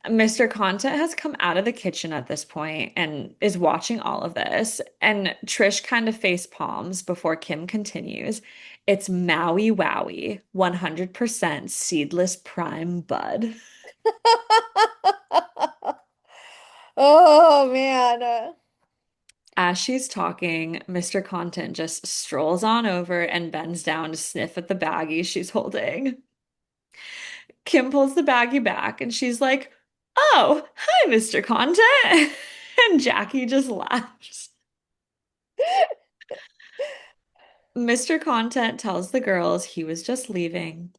Mr. Content has come out of the kitchen at this point and is watching all of this. And Trish kind of face palms before Kim continues. It's Maui Wowie, 100% seedless prime bud. Oh man. As she's talking, Mr. Content just strolls on over and bends down to sniff at the baggie she's holding. Kim pulls the baggie back and she's like, "Oh, hi, Mr. Content." And Jackie just laughs. Mr. Content tells the girls he was just leaving.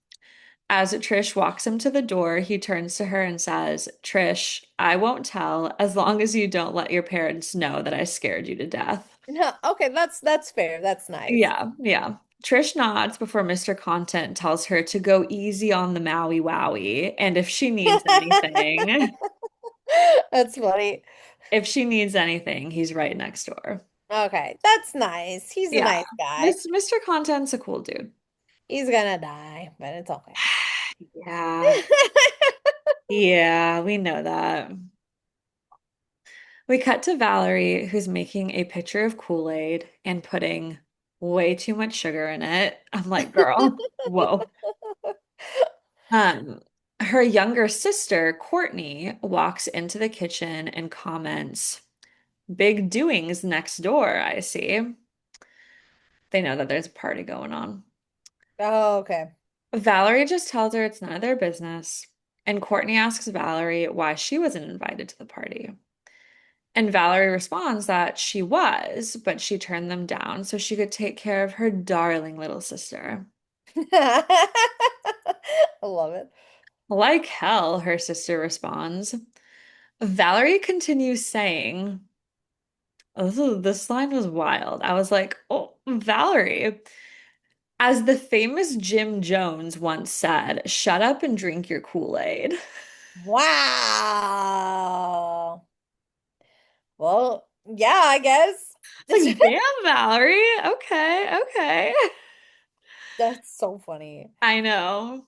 As Trish walks him to the door, he turns to her and says, "Trish, I won't tell as long as you don't let your parents know that I scared you to death." No, okay, that's fair. That's nice. Yeah, yeah. Trish nods before Mr. Content tells her to go easy on the Maui Wowie. And That's funny. if she needs anything, he's right next door. Okay, that's nice. He's a Yeah. nice guy. Mr. Content's a cool dude. He's gonna die, but it's okay. Yeah. Yeah, we know that. We cut to Valerie, who's making a pitcher of Kool-Aid and putting way too much sugar in it. I'm like, girl, whoa. Um, Her younger sister, Courtney, walks into the kitchen and comments, "Big doings next door, I see." They know that there's a party going on. Oh, okay. Valerie just tells her it's none of their business, and Courtney asks Valerie why she wasn't invited to the party. And Valerie responds that she was, but she turned them down so she could take care of her darling little sister. I love it. Like hell, her sister responds. Valerie continues saying, this line was wild. I was like, oh, Valerie. As the famous Jim Jones once said, shut up and drink your Kool-Aid. Wow. Well, yeah, I guess. Like, damn, Valerie. Okay, okay. That's so funny. I know.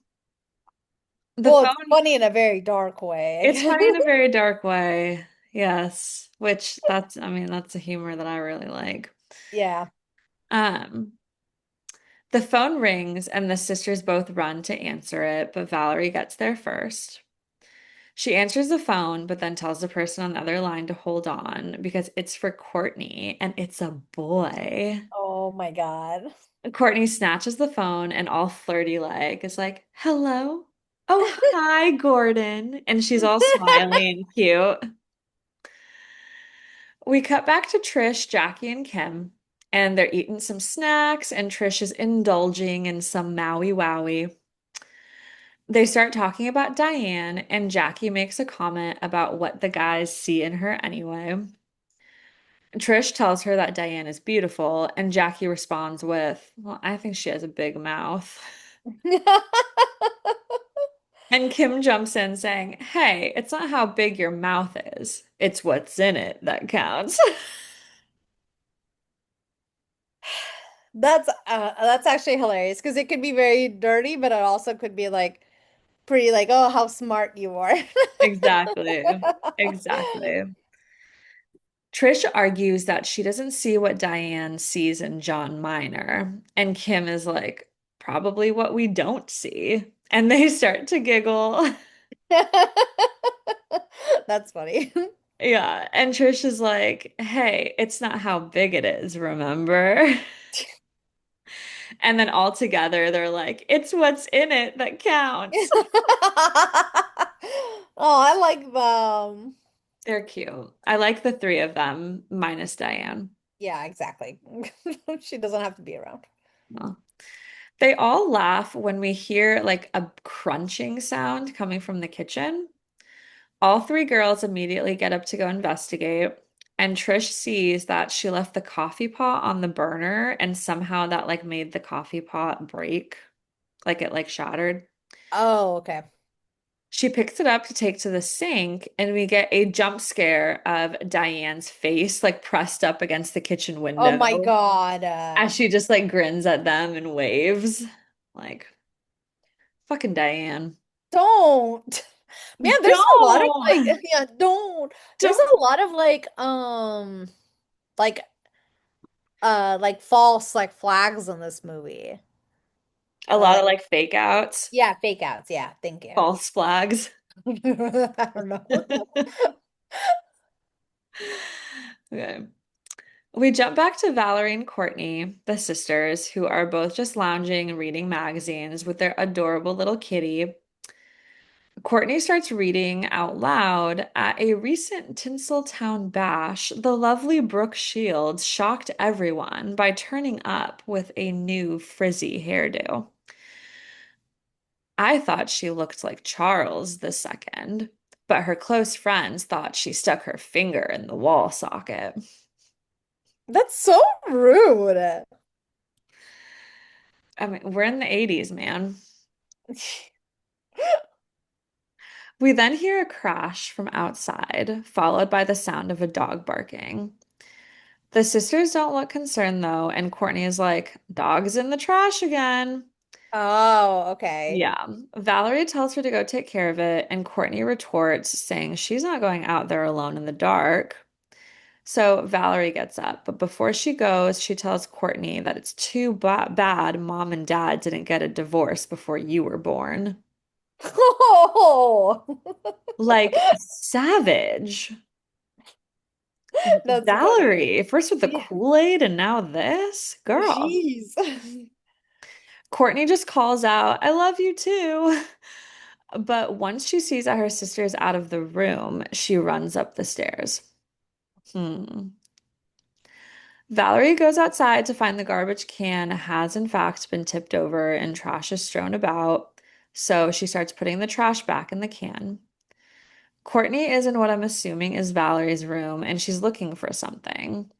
The Well, it's phone, funny in a very dark way, I it's guess. funny in a very dark way. Yes, which that's, I mean, that's a humor that I really like. Yeah. Um, the phone rings and the sisters both run to answer it, but Valerie gets there first. She answers the phone, but then tells the person on the other line to hold on because it's for Courtney and it's a boy. Oh my God. Courtney snatches the phone and all flirty like is like, "Hello? Oh, hi, Gordon." And she's all smiley and cute. We cut back to Trish, Jackie, and Kim, and they're eating some snacks, and Trish is indulging in some Maui Wowie. They start talking about Diane, and Jackie makes a comment about what the guys see in her anyway. Trish tells her that Diane is beautiful, and Jackie responds with, "Well, I think she has a big mouth." And Kim jumps in saying, "Hey, it's not how big your mouth is, it's what's in it that counts." That's actually hilarious because it could be very dirty, but it also could be like pretty like, oh, how smart you are. Exactly. Exactly. Trish argues that she doesn't see what Diane sees in John Minor, and Kim is like, "Probably what we don't see." And they start to giggle. That's funny. Yeah. And Trish is like, "Hey, it's not how big it is, remember?" And then all together, they're like, "It's what's in it that counts." Oh, I like them. They're cute. I like the three of them, minus Diane. Yeah, exactly. She doesn't have to be around. Well, they all laugh when we hear like a crunching sound coming from the kitchen. All three girls immediately get up to go investigate, and Trish sees that she left the coffee pot on the burner, and somehow that like made the coffee pot break, like it like shattered. Oh, okay. She picks it up to take to the sink, and we get a jump scare of Diane's face like pressed up against the kitchen Oh my window God. as she just like grins at them and waves. Like, fucking Diane. Don't. Man, there's a lot of like Don't. yeah, don't. There's Don't. a lot of like like false like flags in this movie. A lot of Like like fake outs, yeah, fake outs. Yeah, thank you. false flags. I don't know. Okay. We jump back to Valerie and Courtney, the sisters, who are both just lounging and reading magazines with their adorable little kitty. Courtney starts reading out loud at a recent Tinseltown bash. The lovely Brooke Shields shocked everyone by turning up with a new frizzy hairdo. I thought she looked like Charles the second, but her close friends thought she stuck her finger in the wall socket. That's so rude. I mean, we're in the 80s, man. We then hear a crash from outside, followed by the sound of a dog barking. The sisters don't look concerned though, and Courtney is like, "Dog's in the trash again." Oh, okay. Yeah. Valerie tells her to go take care of it, and Courtney retorts, saying she's not going out there alone in the dark. So Valerie gets up, but before she goes, she tells Courtney that it's too bad mom and dad didn't get a divorce before you were born. Oh, Like savage. that's funny. Valerie, first with the Yeah. Kool-Aid and now this? Girl. Jeez. Courtney just calls out, I love you too. But once she sees that her sister is out of the room, she runs up the stairs. Hmm. Valerie goes outside to find the garbage can has in fact been tipped over and trash is strewn about. So she starts putting the trash back in the can. Courtney is in what I'm assuming is Valerie's room and she's looking for something.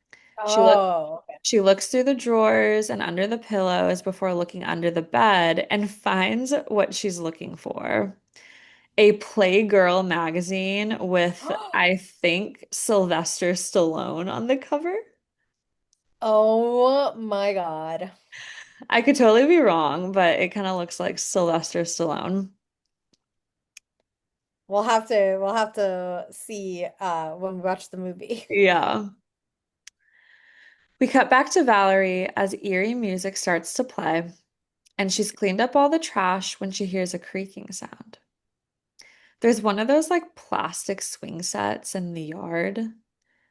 She look Oh, okay. she looks through the drawers and under the pillows before looking under the bed and finds what she's looking for. A Playgirl magazine with, I think, Sylvester Stallone on the cover. Oh my God. I could totally be wrong, but it kind of looks like Sylvester Stallone. We'll have to see when we watch the movie. Yeah. We cut back to Valerie as eerie music starts to play, and she's cleaned up all the trash when she hears a creaking sound. There's one of those like plastic swing sets in the yard,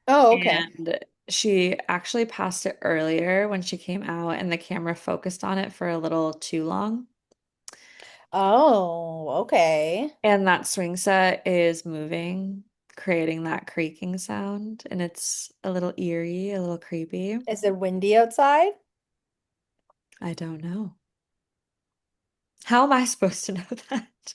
Oh, okay. and she actually passed it earlier when she came out, and the camera focused on it for a little too long. Oh, okay. And that swing set is moving, creating that creaking sound, and it's a little eerie, a little creepy. Is it windy outside? I don't know. How am I supposed to know that?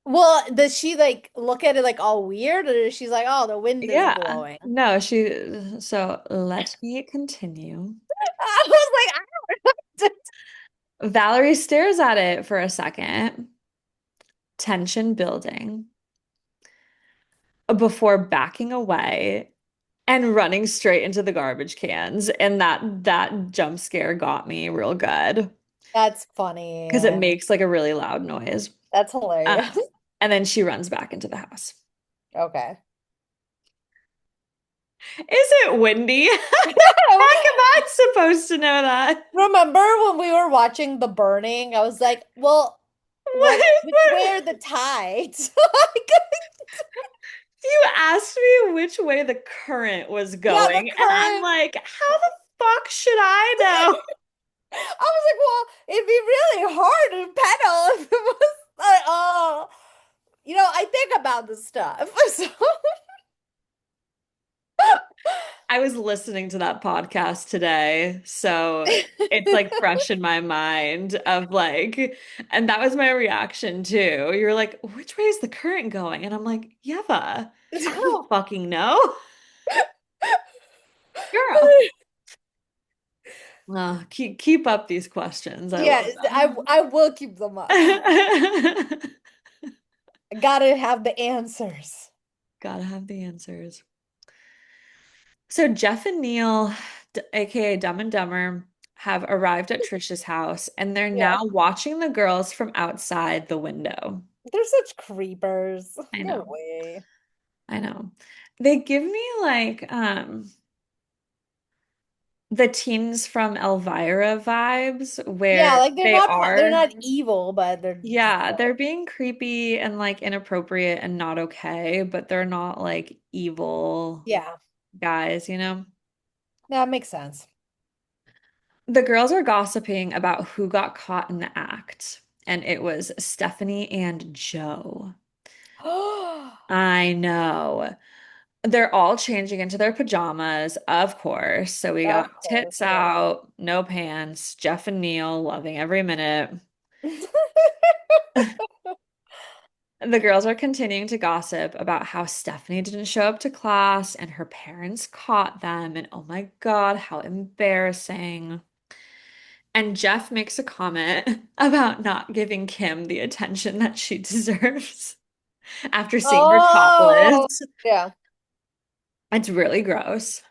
Well, does she like look at it like all weird, or is she like, oh, the wind is Yeah. blowing? No, so let me continue. I was like, I don't. Valerie stares at it for a second, tension building, before backing away and running straight into the garbage cans. And that jump scare got me real good That's funny. because it makes like a really loud noise. That's hilarious. Um, and then she runs back into the house. Okay. Is it windy? How am I supposed to know that? Remember when we were watching The Burning? I was like, well, What which way are the tides? you asked me which way the current was Yeah, the going, and I'm current. like, how the fuck should I know? I was like, well, it'd be really hard to pedal if it was like, oh, I think about this stuff. So, I was listening to that podcast today, so it's like fresh in my mind of like, and that was my reaction too. You're like, which way is the current going? And I'm like, Yeva, I don't fucking know. Girl. Keep up these questions. I yeah, love I will keep them up. them. I gotta have the answers. Gotta have the answers. So Jeff and Neil, aka Dumb and Dumber, have arrived at Trisha's house and they're Yeah, now watching the girls from outside the window. they're such creepers. I No know. way. I know. They give me like the teens from Elvira vibes Yeah, where like they they're are, not evil, but they're just yeah, they're being creepy and like inappropriate and not okay, but they're not like evil yeah, guys, you know? that makes sense. The girls are gossiping about who got caught in the act, and it was Stephanie and Joe. I know. They're all changing into their pajamas, of course. So we Of got course, tits yeah. out, no pants, Jeff and Neil loving every minute. The girls are continuing to gossip about how Stephanie didn't show up to class and her parents caught them. And oh my God, how embarrassing. And Jeff makes a comment about not giving Kim the attention that she deserves after seeing her Oh, topless. yeah. It's really gross.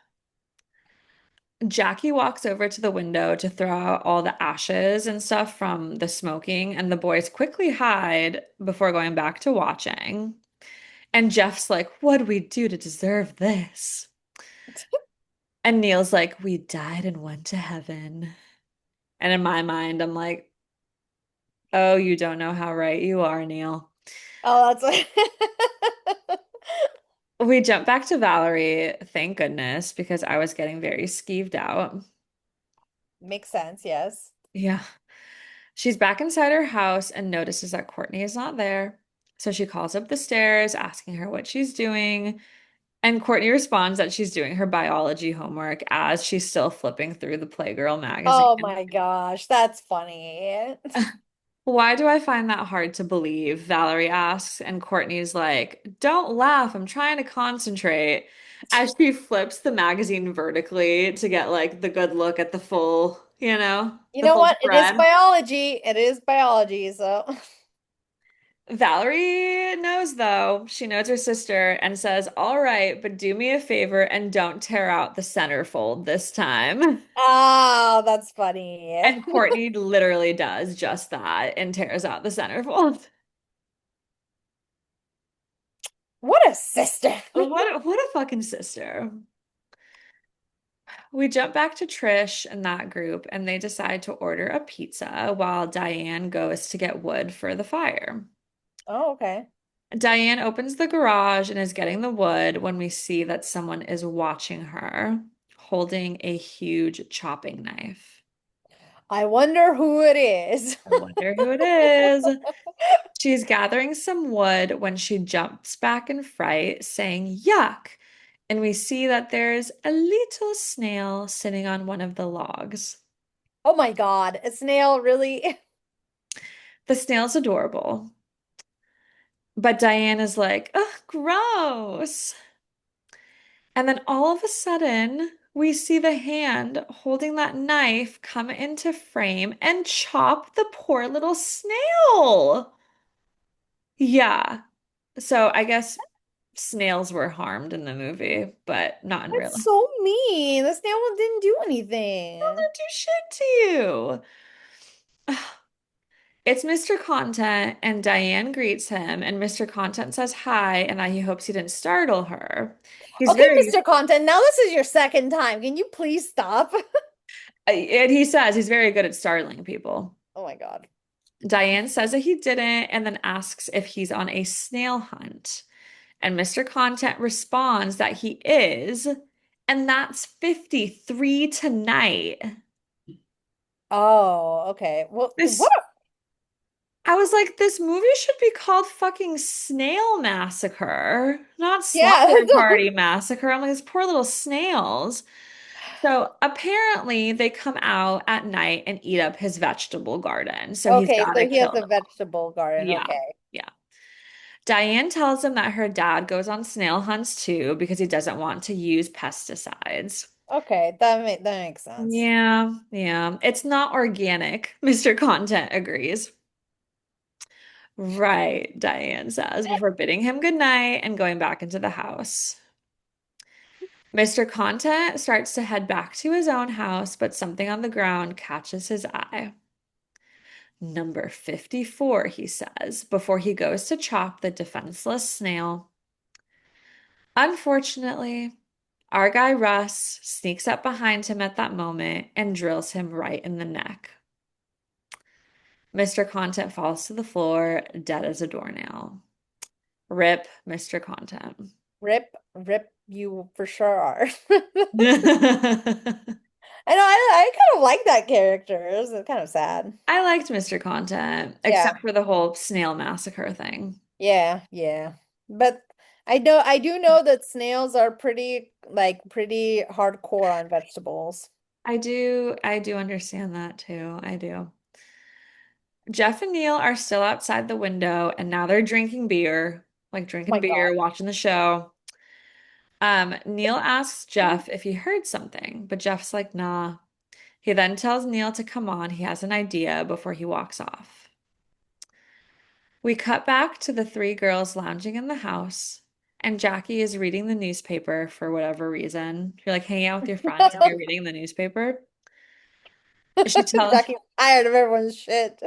Jackie walks over to the window to throw out all the ashes and stuff from the smoking, and the boys quickly hide before going back to watching. And Jeff's like, what do we do to deserve this? And Neil's like, we died and went to heaven. And in my mind, I'm like, oh, you don't know how right you are, Neil. Oh, that's We jump back to Valerie, thank goodness, because I was getting very skeeved out. makes sense, yes. Yeah. She's back inside her house and notices that Courtney is not there. So she calls up the stairs, asking her what she's doing. And Courtney responds that she's doing her biology homework as she's still flipping through the Playgirl Oh magazine. my gosh, that's funny. Why do I find that hard to believe? Valerie asks, and Courtney's like, don't laugh, I'm trying to concentrate. As she flips the magazine vertically to get like the good look at the full, You the know full what? It is spread. biology. It is biology, so Valerie knows though. She knows her sister and says, all right, but do me a favor and don't tear out the centerfold this time. ah, that's funny. And Courtney literally does just that and tears out the centerfold. What a sister. What a fucking sister. We jump back to Trish and that group, and they decide to order a pizza while Diane goes to get wood for the fire. Oh, okay. Diane opens the garage and is getting the wood when we see that someone is watching her, holding a huge chopping knife. I wonder who it is. I wonder who it is. She's gathering some wood when she jumps back in fright, saying, yuck. And we see that there's a little snail sitting on one of the logs. Oh my God, a snail, really? The snail's adorable, but Diane is like, ugh, gross. And then all of a sudden, we see the hand holding that knife come into frame and chop the poor little snail. Yeah. So I guess snails were harmed in the movie, but not in real That's life. so mean. The snail didn't do anything. Don't do shit to you. It's Mr. Content, and Diane greets him, and Mr. Content says hi, and that he hopes he didn't startle her. He's Okay, very, Mr. Content, now this is your second time. Can you please stop? and he says he's very good at startling people. Oh my God. Diane says that he didn't, and then asks if he's on a snail hunt. And Mr. Content responds that he is, and that's 53 tonight. Oh, okay. Well, This, I was like, this movie should be called fucking Snail Massacre, not yeah. Slumber Party Massacre. I'm like, these poor little snails. So apparently they come out at night and eat up his vegetable garden. So he's Okay, got to so he has kill a them all. vegetable garden. Yeah. Okay. Yeah. Diane tells him that her dad goes on snail hunts too because he doesn't want to use pesticides. Okay, that makes sense. Yeah, yeah. It's not organic, Mr. Content agrees. Right, Diane says before bidding him goodnight and going back into the house. Mr. Content starts to head back to his own house, but something on the ground catches his eye. Number 54, he says, before he goes to chop the defenseless snail. Unfortunately, our guy Russ sneaks up behind him at that moment and drills him right in the neck. Mr. Content falls to the floor, dead as a doornail. Rip, Mr. Content. Rip, rip, you for sure are. I I know, I kind of like that character. It's kind of sad. liked Mr. Content, Yeah, except for the whole snail massacre thing. yeah, yeah. But I do know that snails are pretty, like, pretty hardcore on vegetables. I do understand that too. I do. Jeff and Neil are still outside the window, and now they're drinking beer, like Oh my drinking God. beer, watching the show. Neil asks Jeff if he heard something, but Jeff's like, nah. He then tells Neil to come on. He has an idea before he walks off. We cut back to the three girls lounging in the house, and Jackie is reading the newspaper for whatever reason. You're like hanging out with your friends and you're reading the newspaper. She tells Jackie tired of everyone's shit.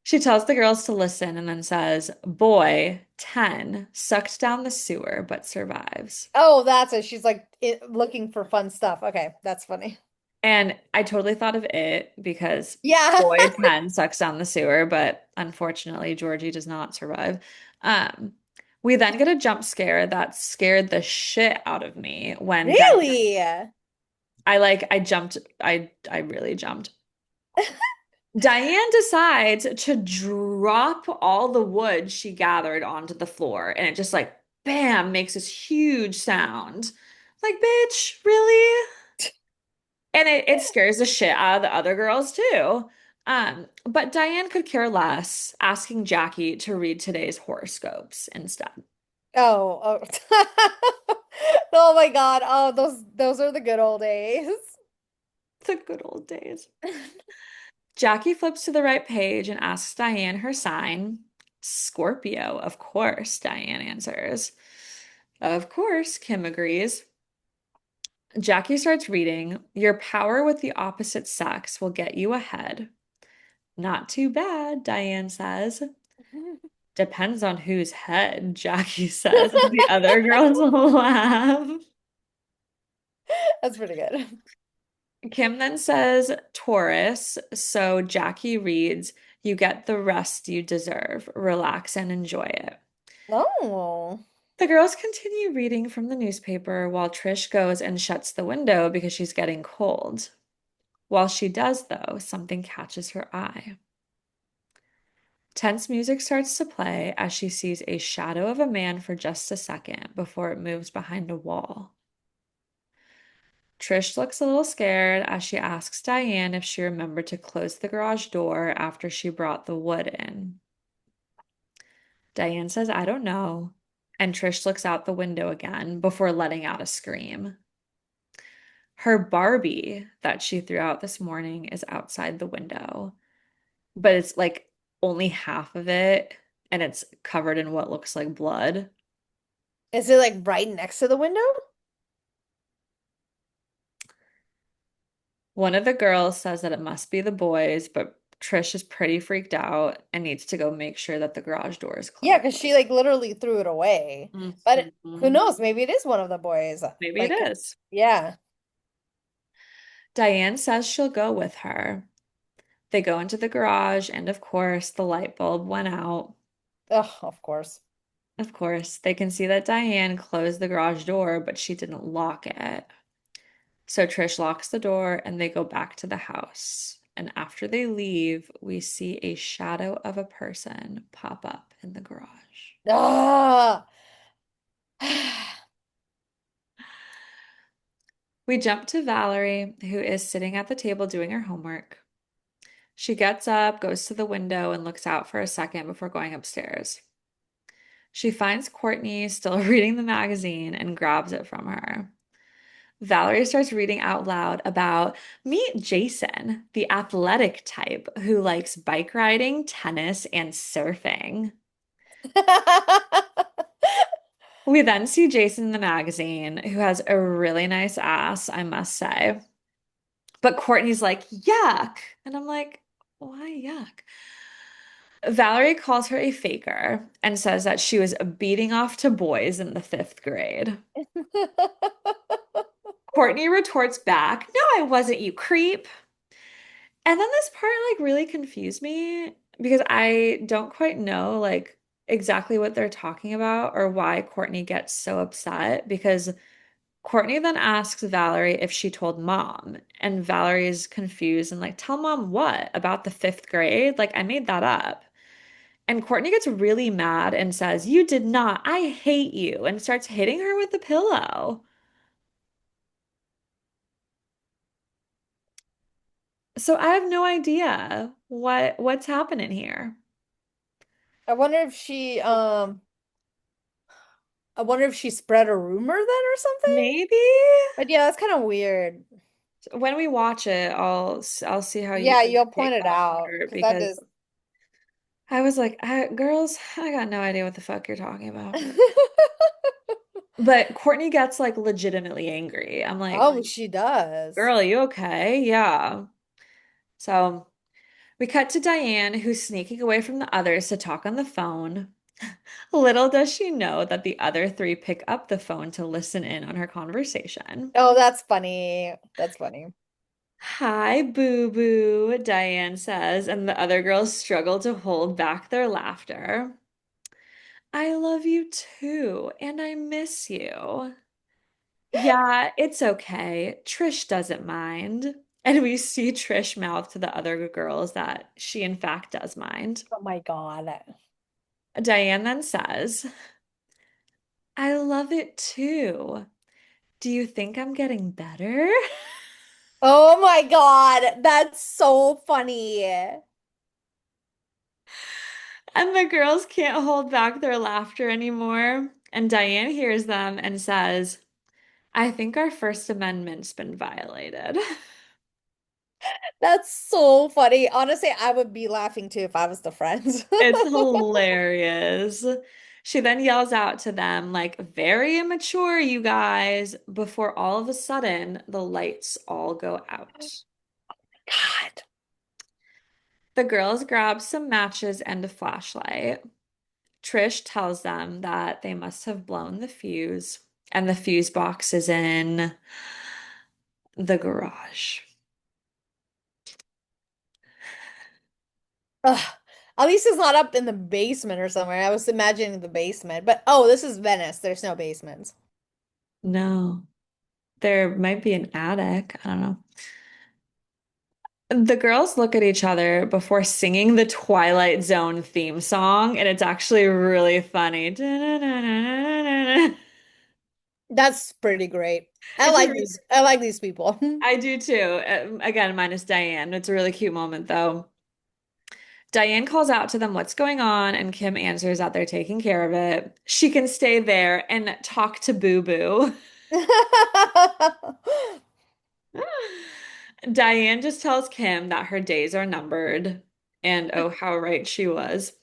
she tells the girls to listen and then says, "Boy, 10, sucked down the sewer but survives." Oh, that's it. She's like looking for fun stuff. Okay, that's funny. And I totally thought of it because Yeah. boy 10 sucks down the sewer, but unfortunately, Georgie does not survive. Um, we then get a jump scare that scared the shit out of me when Really? I jumped, I really jumped. Diane decides to drop all the wood she gathered onto the floor, and it just like bam makes this huge sound. Like, bitch, really? And it scares the shit out of the other girls too. But Diane could care less, asking Jackie to read today's horoscopes instead. Oh, oh. Oh my God. Oh, those are the good old days. The good old days. Jackie flips to the right page and asks Diane her sign. Scorpio, of course, Diane answers. Of course, Kim agrees. Jackie starts reading. Your power with the opposite sex will get you ahead. Not too bad, Diane says. Depends on whose head, Jackie says, and the other girls laugh. That's pretty good. Kim then says Taurus, so Jackie reads, You get the rest you deserve. Relax and enjoy it. No. The girls continue reading from the newspaper while Trish goes and shuts the window because she's getting cold. While she does, though, something catches her eye. Tense music starts to play as she sees a shadow of a man for just a second before it moves behind a wall. Trish looks a little scared as she asks Diane if she remembered to close the garage door after she brought the wood in. Diane says, I don't know. And Trish looks out the window again before letting out a scream. Her Barbie that she threw out this morning is outside the window, but it's like only half of it and it's covered in what looks like blood. Is it like right next to the window? One of the girls says that it must be the boys, but Trish is pretty freaked out and needs to go make sure that the garage door is Yeah, closed. because she like literally threw it away. But who Mhm. knows? Maybe it is one of the boys. Maybe it Like, is. yeah. Diane says she'll go with her. They go into the garage, and of course, the light bulb went out. Oh, of course. Of course, they can see that Diane closed the garage door, but she didn't lock it. So Trish locks the door and they go back to the house. And after they leave, we see a shadow of a person pop up in the garage. Ah. We jump to Valerie, who is sitting at the table doing her homework. She gets up, goes to the window, and looks out for a second before going upstairs. She finds Courtney still reading the magazine and grabs it from her. Valerie starts reading out loud about meet Jason, the athletic type who likes bike riding, tennis, and surfing. We then see Jason in the magazine, who has a really nice ass, I must say. But Courtney's like, yuck. And I'm like, why yuck? Valerie calls her a faker and says that she was beating off to boys in the fifth grade. Courtney retorts back, no, I wasn't, you creep. And then this part like really confused me because I don't quite know like exactly what they're talking about or why Courtney gets so upset because Courtney then asks Valerie if she told mom, and Valerie's confused and like, tell mom what? About the fifth grade? Like, I made that up. And Courtney gets really mad and says, You did not. I hate you, and starts hitting her with the pillow. So I have no idea what's happening here. I wonder if I wonder if she spread a rumor then or something. Maybe But yeah, that's kind of weird. when we watch it, I'll see how you Yeah, you'll point take it that out part because that because is I was like, girls, I got no idea what the fuck you're talking about. But Courtney gets like legitimately angry. I'm like, Oh, she does. girl, you okay? Yeah. So we cut to Diane, who's sneaking away from the others to talk on the phone. Little does she know that the other three pick up the phone to listen in on her conversation. Oh, that's funny. That's funny. Hi, boo boo, Diane says, and the other girls struggle to hold back their laughter. I love you too, and I miss you. Yeah, it's okay. Trish doesn't mind. And we see Trish mouth to the other girls that she, in fact, does mind. Oh my God. Diane then says, I love it too. Do you think I'm getting better? Oh my God. That's so funny. And the girls can't hold back their laughter anymore. And Diane hears them and says, I think our First Amendment's been violated. That's so funny. Honestly, I would be laughing too if I was the friends. It's hilarious. She then yells out to them, like, very immature, you guys, before all of a sudden the lights all go out. God. The girls grab some matches and a flashlight. Trish tells them that they must have blown the fuse, and the fuse box is in the garage. Ugh. At least it's not up in the basement or somewhere. I was imagining the basement. But oh, this is Venice. There's no basements. No, there might be an attic. I don't know. The girls look at each other before singing the Twilight Zone theme song, and it's actually really funny. That's pretty great. I It's a like re these. I like these people. I do too. Again, minus Diane. It's a really cute moment though. Diane calls out to them what's going on, and Kim answers that they're taking care of it. She can stay there and talk to Boo Boo. Diane just tells Kim that her days are numbered, and oh, how right she was.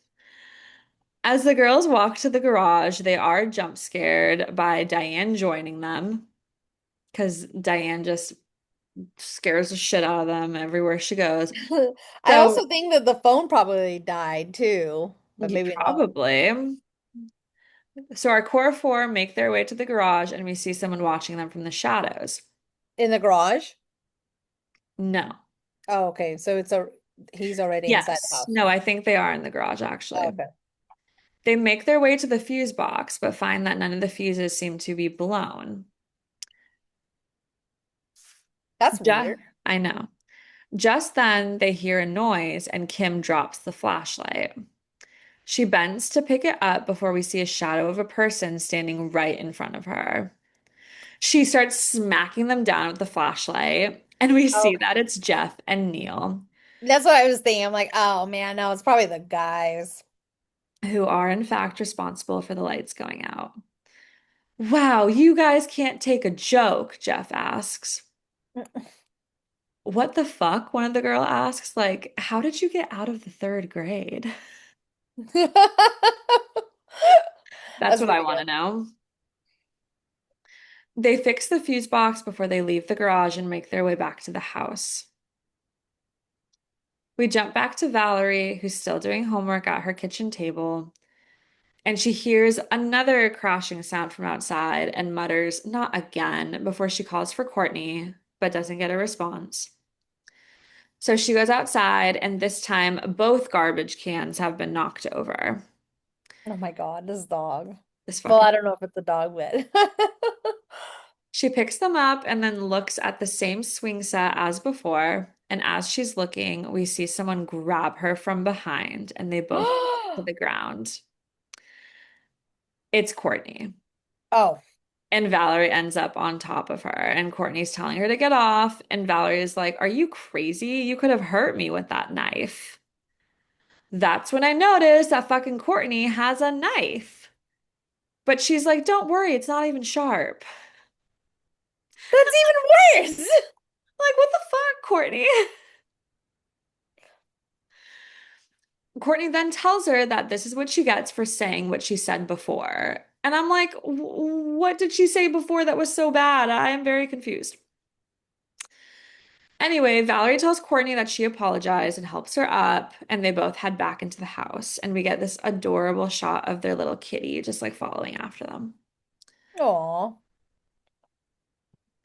As the girls walk to the garage, they are jump scared by Diane joining them because Diane just scares the shit out of them everywhere she goes. I So, also think that the phone probably died too, but maybe no. probably. So, our core four make their way to the garage and we see someone watching them from the shadows. In the garage? No. Oh, okay. So he's already inside the Yes. house. No, I think they are in the garage Oh, actually. okay. They make their way to the fuse box, but find that none of the fuses seem to be blown. That's Duh. weird. I know. Just then, they hear a noise and Kim drops the flashlight. She bends to pick it up before we see a shadow of a person standing right in front of her. She starts smacking them down with the flashlight, and we see Okay. that it's Jeff and Neil, That's what I was thinking. I'm like, oh man, no, it's probably the guys. who are in fact responsible for the lights going out. Wow, you guys can't take a joke, Jeff asks. What the fuck? One of the girl asks, like, how did you get out of the third grade? That's That's what I pretty want to good. know. They fix the fuse box before they leave the garage and make their way back to the house. We jump back to Valerie, who's still doing homework at her kitchen table, and she hears another crashing sound from outside and mutters, not again, before she calls for Courtney, but doesn't get a response. So she goes outside, and this time both garbage cans have been knocked over. Oh my God, this dog. This Well, fucking. I don't know if it's a dog, but She picks them up and then looks at the same swing set as before. And as she's looking, we see someone grab her from behind, and they both to the ground. It's Courtney. Oh. And Valerie ends up on top of her, and Courtney's telling her to get off. And Valerie is like, are you crazy? You could have hurt me with that knife. That's when I noticed that fucking Courtney has a knife. But she's like, don't worry, it's not even sharp. That's even worse. Like, what the fuck, Courtney? Courtney then tells her that this is what she gets for saying what she said before. And I'm like, what did she say before that was so bad? I am very confused. Anyway, Valerie tells Courtney that she apologized and helps her up, and they both head back into the house. And we get this adorable shot of their little kitty just like following after them. Aw.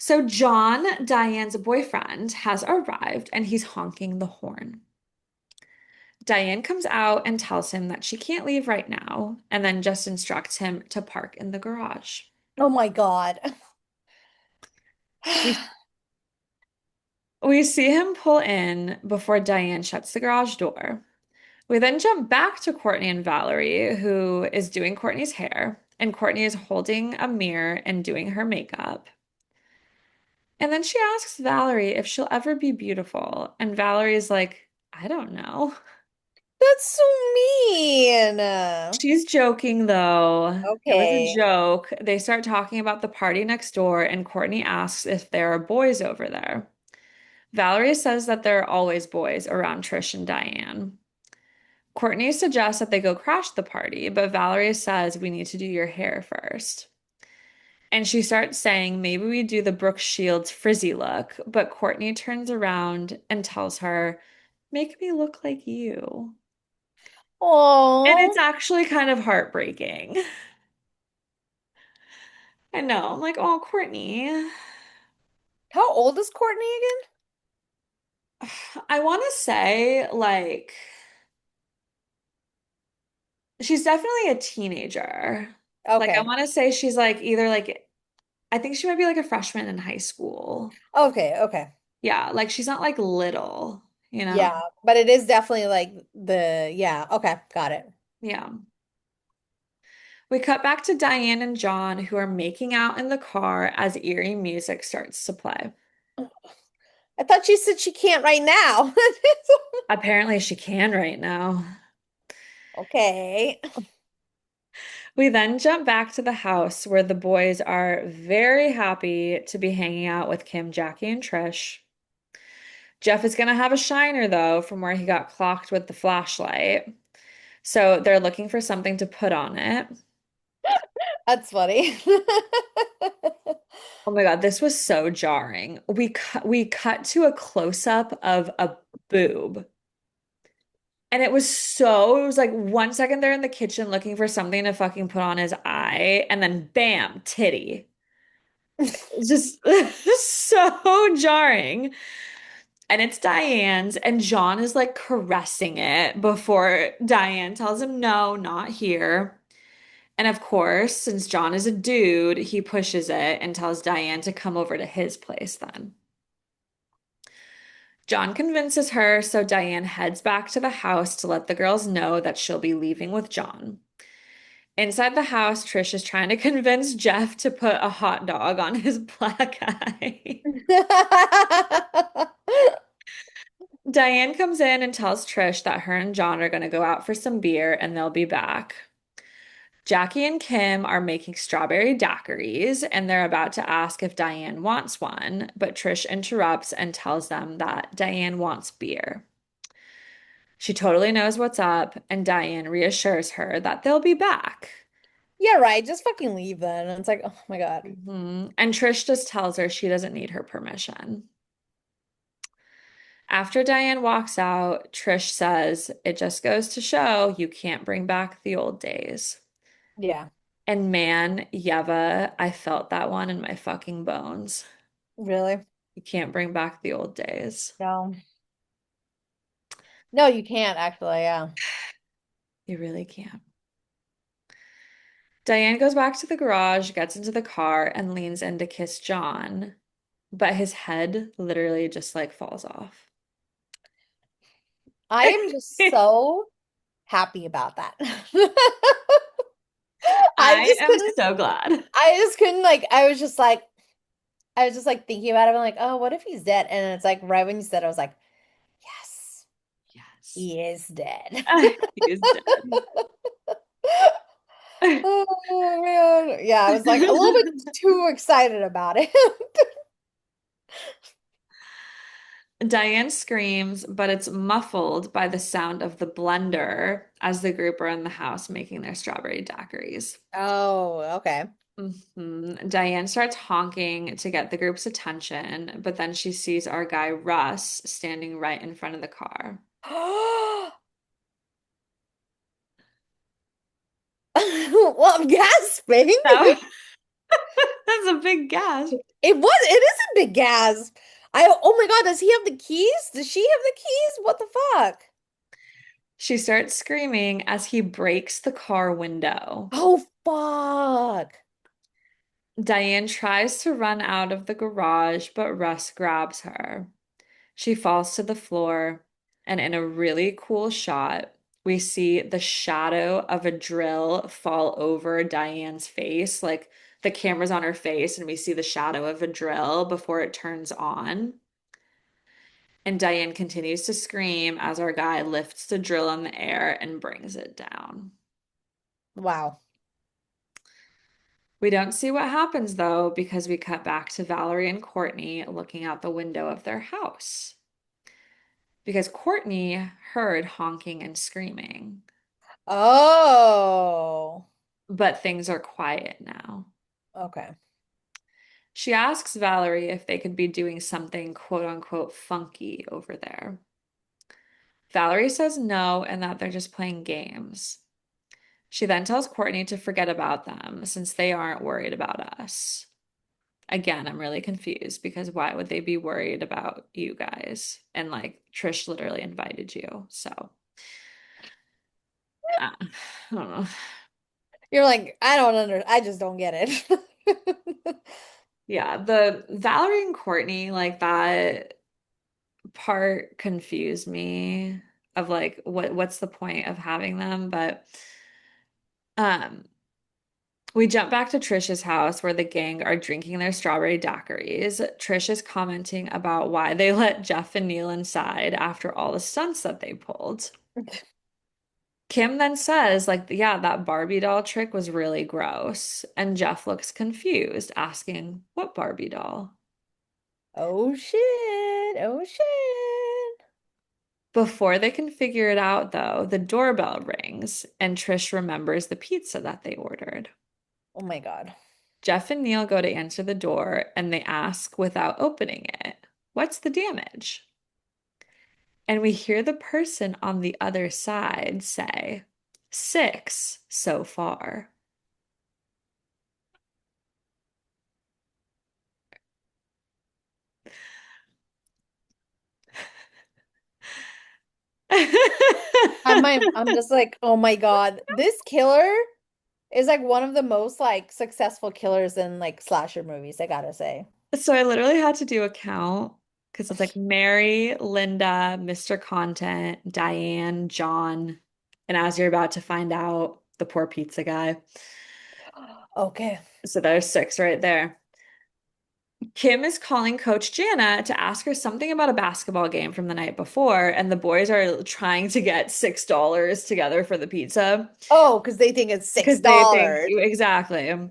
So John, Diane's boyfriend, has arrived and he's honking the horn. Diane comes out and tells him that she can't leave right now, and then just instructs him to park in the garage. Oh my God. We we see him pull in before Diane shuts the garage door. We then jump back to Courtney and Valerie, who is doing Courtney's hair, and Courtney is holding a mirror and doing her makeup. And then she asks Valerie if she'll ever be beautiful, and Valerie is like, I don't know. That's so mean. She's joking though. It was a Okay. joke. They start talking about the party next door, and Courtney asks if there are boys over there. Valerie says that there are always boys around Trish and Diane. Courtney suggests that they go crash the party, but Valerie says we need to do your hair first. And she starts saying maybe we do the Brooke Shields frizzy look, but Courtney turns around and tells her, make me look like you. And it's Oh, actually kind of heartbreaking. I know. I'm like, oh, Courtney. how old is Courtney again? I want to say, like, she's definitely a teenager. Like, I Okay. want to say she's like either like, I think she might be like a freshman in high school. Okay, okay. Yeah, like she's not like little, you know? Yeah, but it is definitely like yeah, okay, got it. Yeah. We cut back to Diane and John, who are making out in the car as eerie music starts to play. I thought she said she can't right now. Apparently, she can right now. Okay. We then jump back to the house where the boys are very happy to be hanging out with Kim, Jackie, and Trish. Jeff is going to have a shiner, though, from where he got clocked with the flashlight. So they're looking for something to put on it. That's funny. Oh my God, this was so jarring. We cut to a close-up of a boob. And it was like 1 second they're in the kitchen looking for something to fucking put on his eye, and then bam, titty. It's just so jarring. And it's Diane's, and John is like caressing it before Diane tells him, no, not here. And of course, since John is a dude, he pushes it and tells Diane to come over to his place then. John convinces her, so Diane heads back to the house to let the girls know that she'll be leaving with John. Inside the house, Trish is trying to convince Jeff to put a hot dog on his black eye. Diane comes in and tells Trish that her and John are going to go out for some beer and they'll be back. Jackie and Kim are making strawberry daiquiris and they're about to ask if Diane wants one, but Trish interrupts and tells them that Diane wants beer. She totally knows what's up, and Diane reassures her that they'll be back. Yeah, right. Just fucking leave then. And it's like, oh my God. And Trish just tells her she doesn't need her permission. After Diane walks out, Trish says, it just goes to show you can't bring back the old days. Yeah, And man, Yeva, I felt that one in my fucking bones. really? You can't bring back the old days. No. No, you can't actually, yeah. You really can't. Diane goes back to the garage, gets into the car, and leans in to kiss John, but his head literally just like falls off. I am just so happy about that. I am so glad. I just couldn't like I was just like thinking about it. I'm like, oh, what if he's dead? And it's like right when you said it, I was like, yes, Yes. he is dead. He is dead. Oh man. Yeah, I was like a little bit too excited about it. Diane screams, but it's muffled by the sound of the blender as the group are in the house making their strawberry daiquiris. Oh, okay. Diane starts honking to get the group's attention, but then she sees our guy Russ standing right in front of the car. Well, I'm gasping. So That's a big gasp. It is a big gasp. Oh my God, does he have the keys? Does she have the keys? What the fuck? She starts screaming as he breaks the car window. Oh fuck. Diane tries to run out of the garage, but Russ grabs her. She falls to the floor, and in a really cool shot, we see the shadow of a drill fall over Diane's face. Like the camera's on her face, and we see the shadow of a drill before it turns on. And Diane continues to scream as our guy lifts the drill in the air and brings it down. Wow. We don't see what happens though, because we cut back to Valerie and Courtney looking out the window of their house. Because Courtney heard honking and screaming, Oh. but things are quiet now. Okay. She asks Valerie if they could be doing something quote unquote funky over there. Valerie says no and that they're just playing games. She then tells Courtney to forget about them since they aren't worried about us. Again, I'm really confused because why would they be worried about you guys? And like Trish literally invited you. So, I don't know. You're like, I just don't get it. Yeah, the Valerie and Courtney, like that part confused me of like what's the point of having them? But um we jump back to Trisha's house where the gang are drinking their strawberry daiquiris. Trish is commenting about why they let Jeff and Neil inside after all the stunts that they pulled. Kim then says, like, yeah, that Barbie doll trick was really gross. And Jeff looks confused, asking, what Barbie doll? Oh shit. Oh shit. Before they can figure it out, though, the doorbell rings and Trish remembers the pizza that they ordered. Oh my God. Jeff and Neil go to answer the door and they ask without opening it, what's the damage? And we hear the person on the other side say, 6 so far. I'm just like, oh my God. This killer is like one of the most like successful killers in like slasher movies, I gotta say. So I literally had to do a count because it's like Mary, Linda, Mr. Content, Diane, John, and as you're about to find out, the poor pizza guy. Okay. So there's 6 right there. Kim is calling Coach Jana to ask her something about a basketball game from the night before, and the boys are trying to get $6 together for the pizza Oh, because they think it's six because they think dollars. exactly.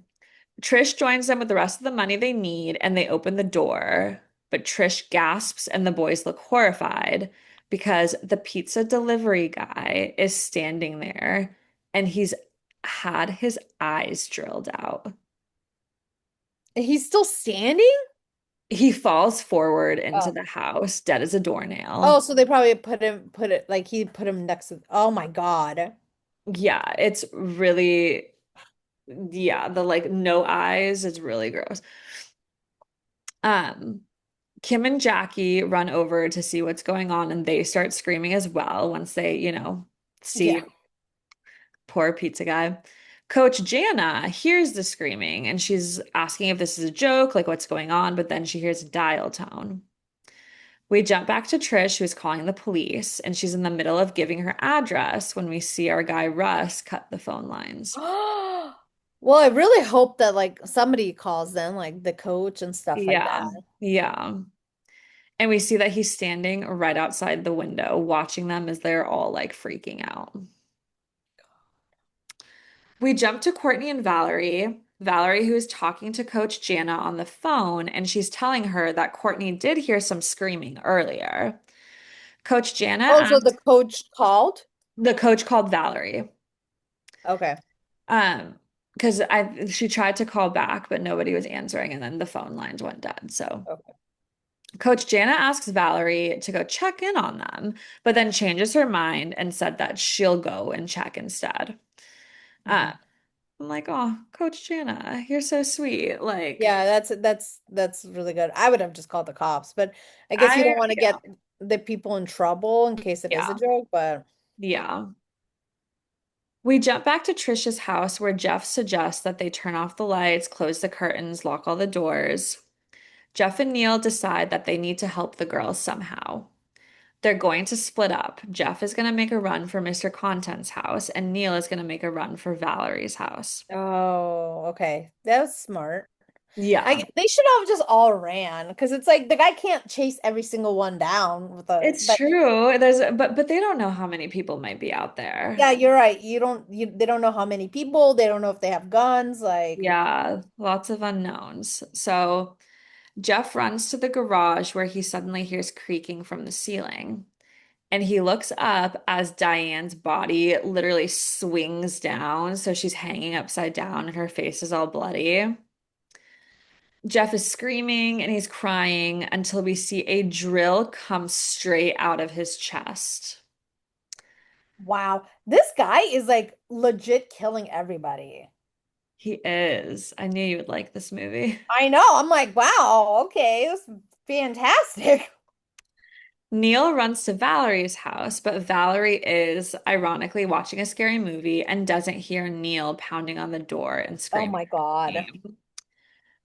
Trish joins them with the rest of the money they need and they open the door. But Trish gasps and the boys look horrified because the pizza delivery guy is standing there and he's had his eyes drilled out. He's still standing? He falls forward into Oh. the house, dead as a Oh, doornail. so they probably put it like he put him next to, oh my God. Yeah, it's really, yeah, the like no eyes, it's really gross. Um, Kim and Jackie run over to see what's going on and they start screaming as well once they, see Yeah. poor pizza guy. Coach Jana hears the screaming and she's asking if this is a joke, like what's going on, but then she hears a dial tone. We jump back to Trish, who's calling the police, and she's in the middle of giving her address when we see our guy Russ cut the phone lines. Well, I really hope that like somebody calls them, like the coach and stuff like Yeah, that. yeah. And we see that he's standing right outside the window, watching them as they're all like freaking out. We jump to Courtney and Valerie. Valerie, who is talking to Coach Jana on the phone, and she's telling her that Courtney did hear some screaming earlier. Coach Jana Oh, so the asked, coach called? the coach called Valerie. Okay. Um, because she tried to call back, but nobody was answering, and then the phone lines went dead. So Okay. Coach Jana asks Valerie to go check in on them, but then changes her mind and said that she'll go and check instead. Uh, Mhm. I'm like, oh, Coach Jana, you're so sweet. Like, Yeah, that's really good. I would have just called the cops, but I guess you I, don't want to yeah, get the people in trouble in case it is a yeah, joke, but yeah. We jump back to Trisha's house where Jeff suggests that they turn off the lights, close the curtains, lock all the doors. Jeff and Neil decide that they need to help the girls somehow. They're going to split up. Jeff is going to make a run for Mr. Content's house, and Neil is going to make a run for Valerie's house. oh, okay. That was smart. Yeah, They should have just all ran because it's like the guy can't chase every single one down with a it's but true. But they don't know how many people might be out there. yeah, you're right. They don't know how many people, they don't know if they have guns, like Yeah, lots of unknowns. So Jeff runs to the garage where he suddenly hears creaking from the ceiling. And he looks up as Diane's body literally swings down. So she's hanging upside down and her face is all bloody. Jeff is screaming and he's crying until we see a drill come straight out of his chest. wow, this guy is like legit killing everybody. He is. I knew you would like this movie. I know. I'm like, wow, okay, that's fantastic. Neil runs to Valerie's house, but Valerie is ironically watching a scary movie and doesn't hear Neil pounding on the door and Oh screaming my her God. name.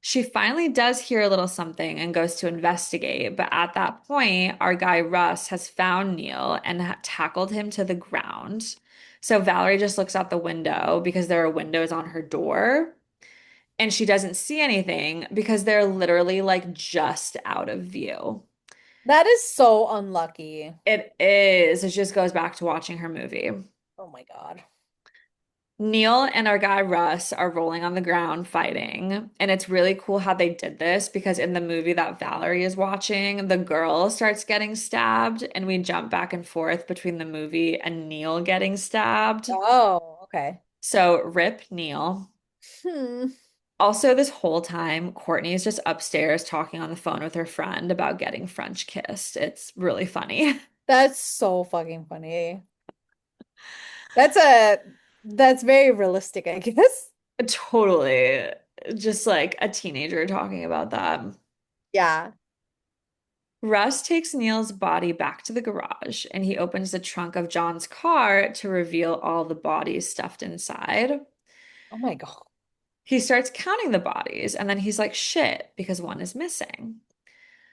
She finally does hear a little something and goes to investigate, but at that point, our guy Russ has found Neil and tackled him to the ground. So Valerie just looks out the window because there are windows on her door, and she doesn't see anything because they're literally like just out of view. That is so unlucky. It is. It just goes back to watching her movie. Oh my God. Neil and our guy Russ are rolling on the ground fighting. And it's really cool how they did this because in the movie that Valerie is watching, the girl starts getting stabbed, and we jump back and forth between the movie and Neil getting stabbed. Oh, okay. So, rip Neil. Hmm. Also, this whole time, Courtney is just upstairs talking on the phone with her friend about getting French kissed. It's really funny. That's so fucking funny. That's a that's very realistic, I guess. Totally. Just like a teenager talking about that. Yeah. Russ takes Neil's body back to the garage and he opens the trunk of John's car to reveal all the bodies stuffed inside. Oh my God. He starts counting the bodies and then he's like, shit, because one is missing.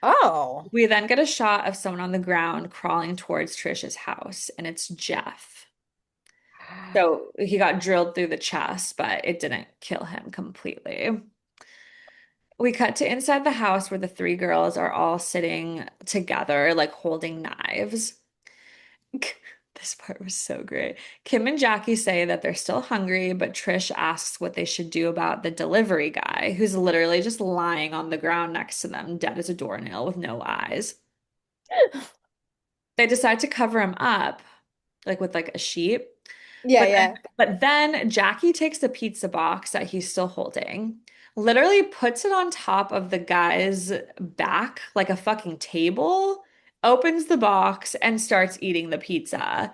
Oh. We then get a shot of someone on the ground crawling towards Trisha's house, and it's Jeff. So he got drilled through the chest, but it didn't kill him completely. We cut to inside the house where the three girls are all sitting together, like holding knives. This part was so great. Kim and Jackie say that they're still hungry, but Trish asks what they should do about the delivery guy, who's literally just lying on the ground next to them, dead as a doornail with no eyes. They decide to cover him up, like with like a sheet. Yeah, But yeah. but then Jackie takes the pizza box that he's still holding, literally puts it on top of the guy's back like a fucking table, opens the box and starts eating the pizza.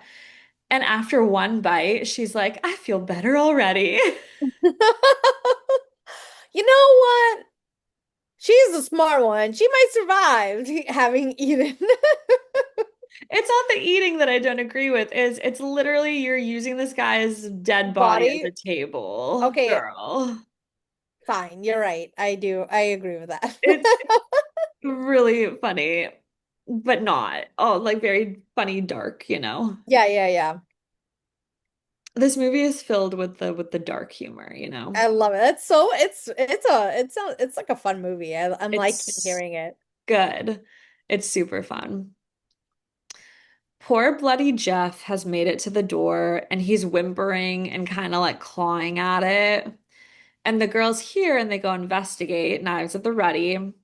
And after one bite, she's like, I feel better already. You know what? She's a smart one. She might survive having eaten It's not the eating that I don't agree with, is it's literally you're using this guy's dead body as body. a table, Okay, girl. fine. You're right. I do. I agree with that. It's really funny, but not. Oh, like very funny, dark, you know. Yeah, yeah, yeah. This movie is filled with the dark humor, you know. I love it. That's so it's like a fun movie. I'm liking It's hearing it. good. It's super fun. Poor bloody Jeff has made it to the door and he's whimpering and kind of like clawing at it. And the girls hear and they go investigate, knives at the ready.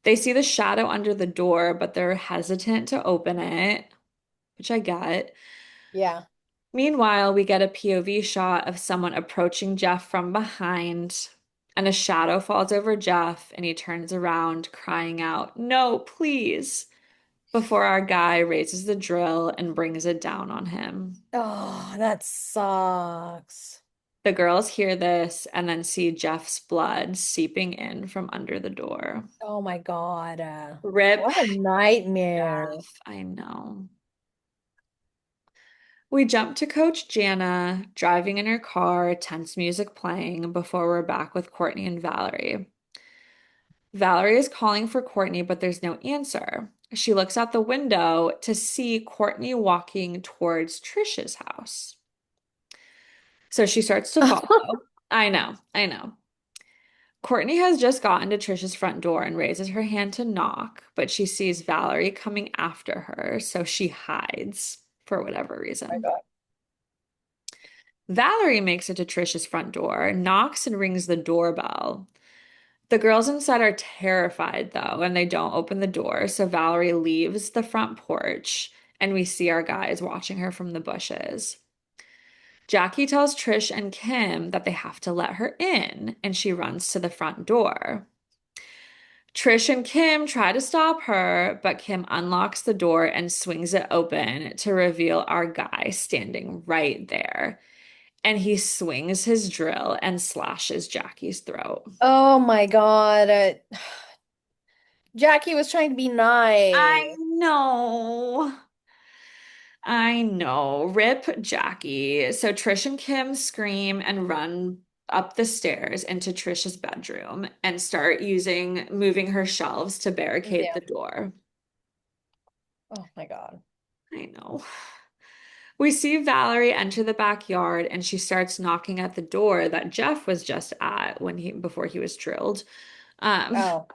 They see the shadow under the door, but they're hesitant to open it, which I get. Yeah. Meanwhile, we get a POV shot of someone approaching Jeff from behind, and a shadow falls over Jeff, and he turns around, crying out, no, please, before our guy raises the drill and brings it down on him. Oh, that sucks. The girls hear this and then see Jeff's blood seeping in from under the door. Oh my God. Rip What a nightmare. Jeff, I know. We jump to Coach Jana, driving in her car, tense music playing before we're back with Courtney and Valerie. Valerie is calling for Courtney, but there's no answer. She looks out the window to see Courtney walking towards Trisha's house. So she starts to follow. I know, I know. Courtney has just gotten to Trisha's front door and raises her hand to knock, but she sees Valerie coming after her, so she hides for whatever My reason. God. Valerie makes it to Trisha's front door, knocks and rings the doorbell. The girls inside are terrified though, and they don't open the door, so Valerie leaves the front porch, and we see our guys watching her from the bushes. Jackie tells Trish and Kim that they have to let her in, and she runs to the front door. Trish and Kim try to stop her, but Kim unlocks the door and swings it open to reveal our guy standing right there. And he swings his drill and slashes Jackie's throat. Oh my God. Jackie was trying to be nice. I know. I know. Rip Jackie. So Trish and Kim scream and run up the stairs into Trisha's bedroom and start moving her shelves to barricade Yeah. the door. Oh my God. I know. We see Valerie enter the backyard and she starts knocking at the door that Jeff was just at before he was drilled. Um, Oh.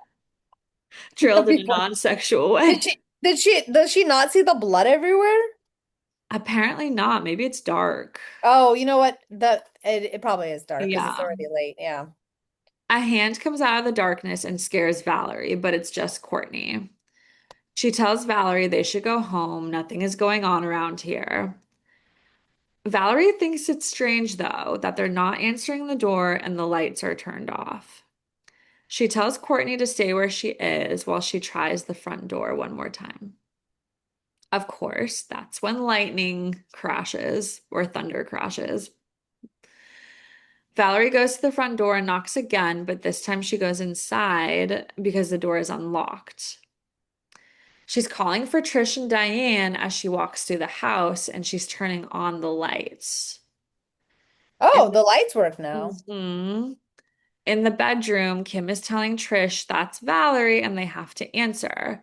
drilled in a Before. non-sexual way. Does she not see the blood everywhere? Apparently not. Maybe it's dark. Oh, you know what? It probably is dark because it's Yeah. already late. Yeah. A hand comes out of the darkness and scares Valerie, but it's just Courtney. She tells Valerie they should go home. Nothing is going on around here. Valerie thinks it's strange, though, that they're not answering the door and the lights are turned off. She tells Courtney to stay where she is while she tries the front door one more time. Of course, that's when lightning crashes or thunder crashes. Valerie goes to the front door and knocks again, but this time she goes inside because the door is unlocked. She's calling for Trish and Diane as she walks through the house and she's turning on the lights. Oh, And the lights work now. Mhm. In the bedroom, Kim is telling Trish that's Valerie and they have to answer.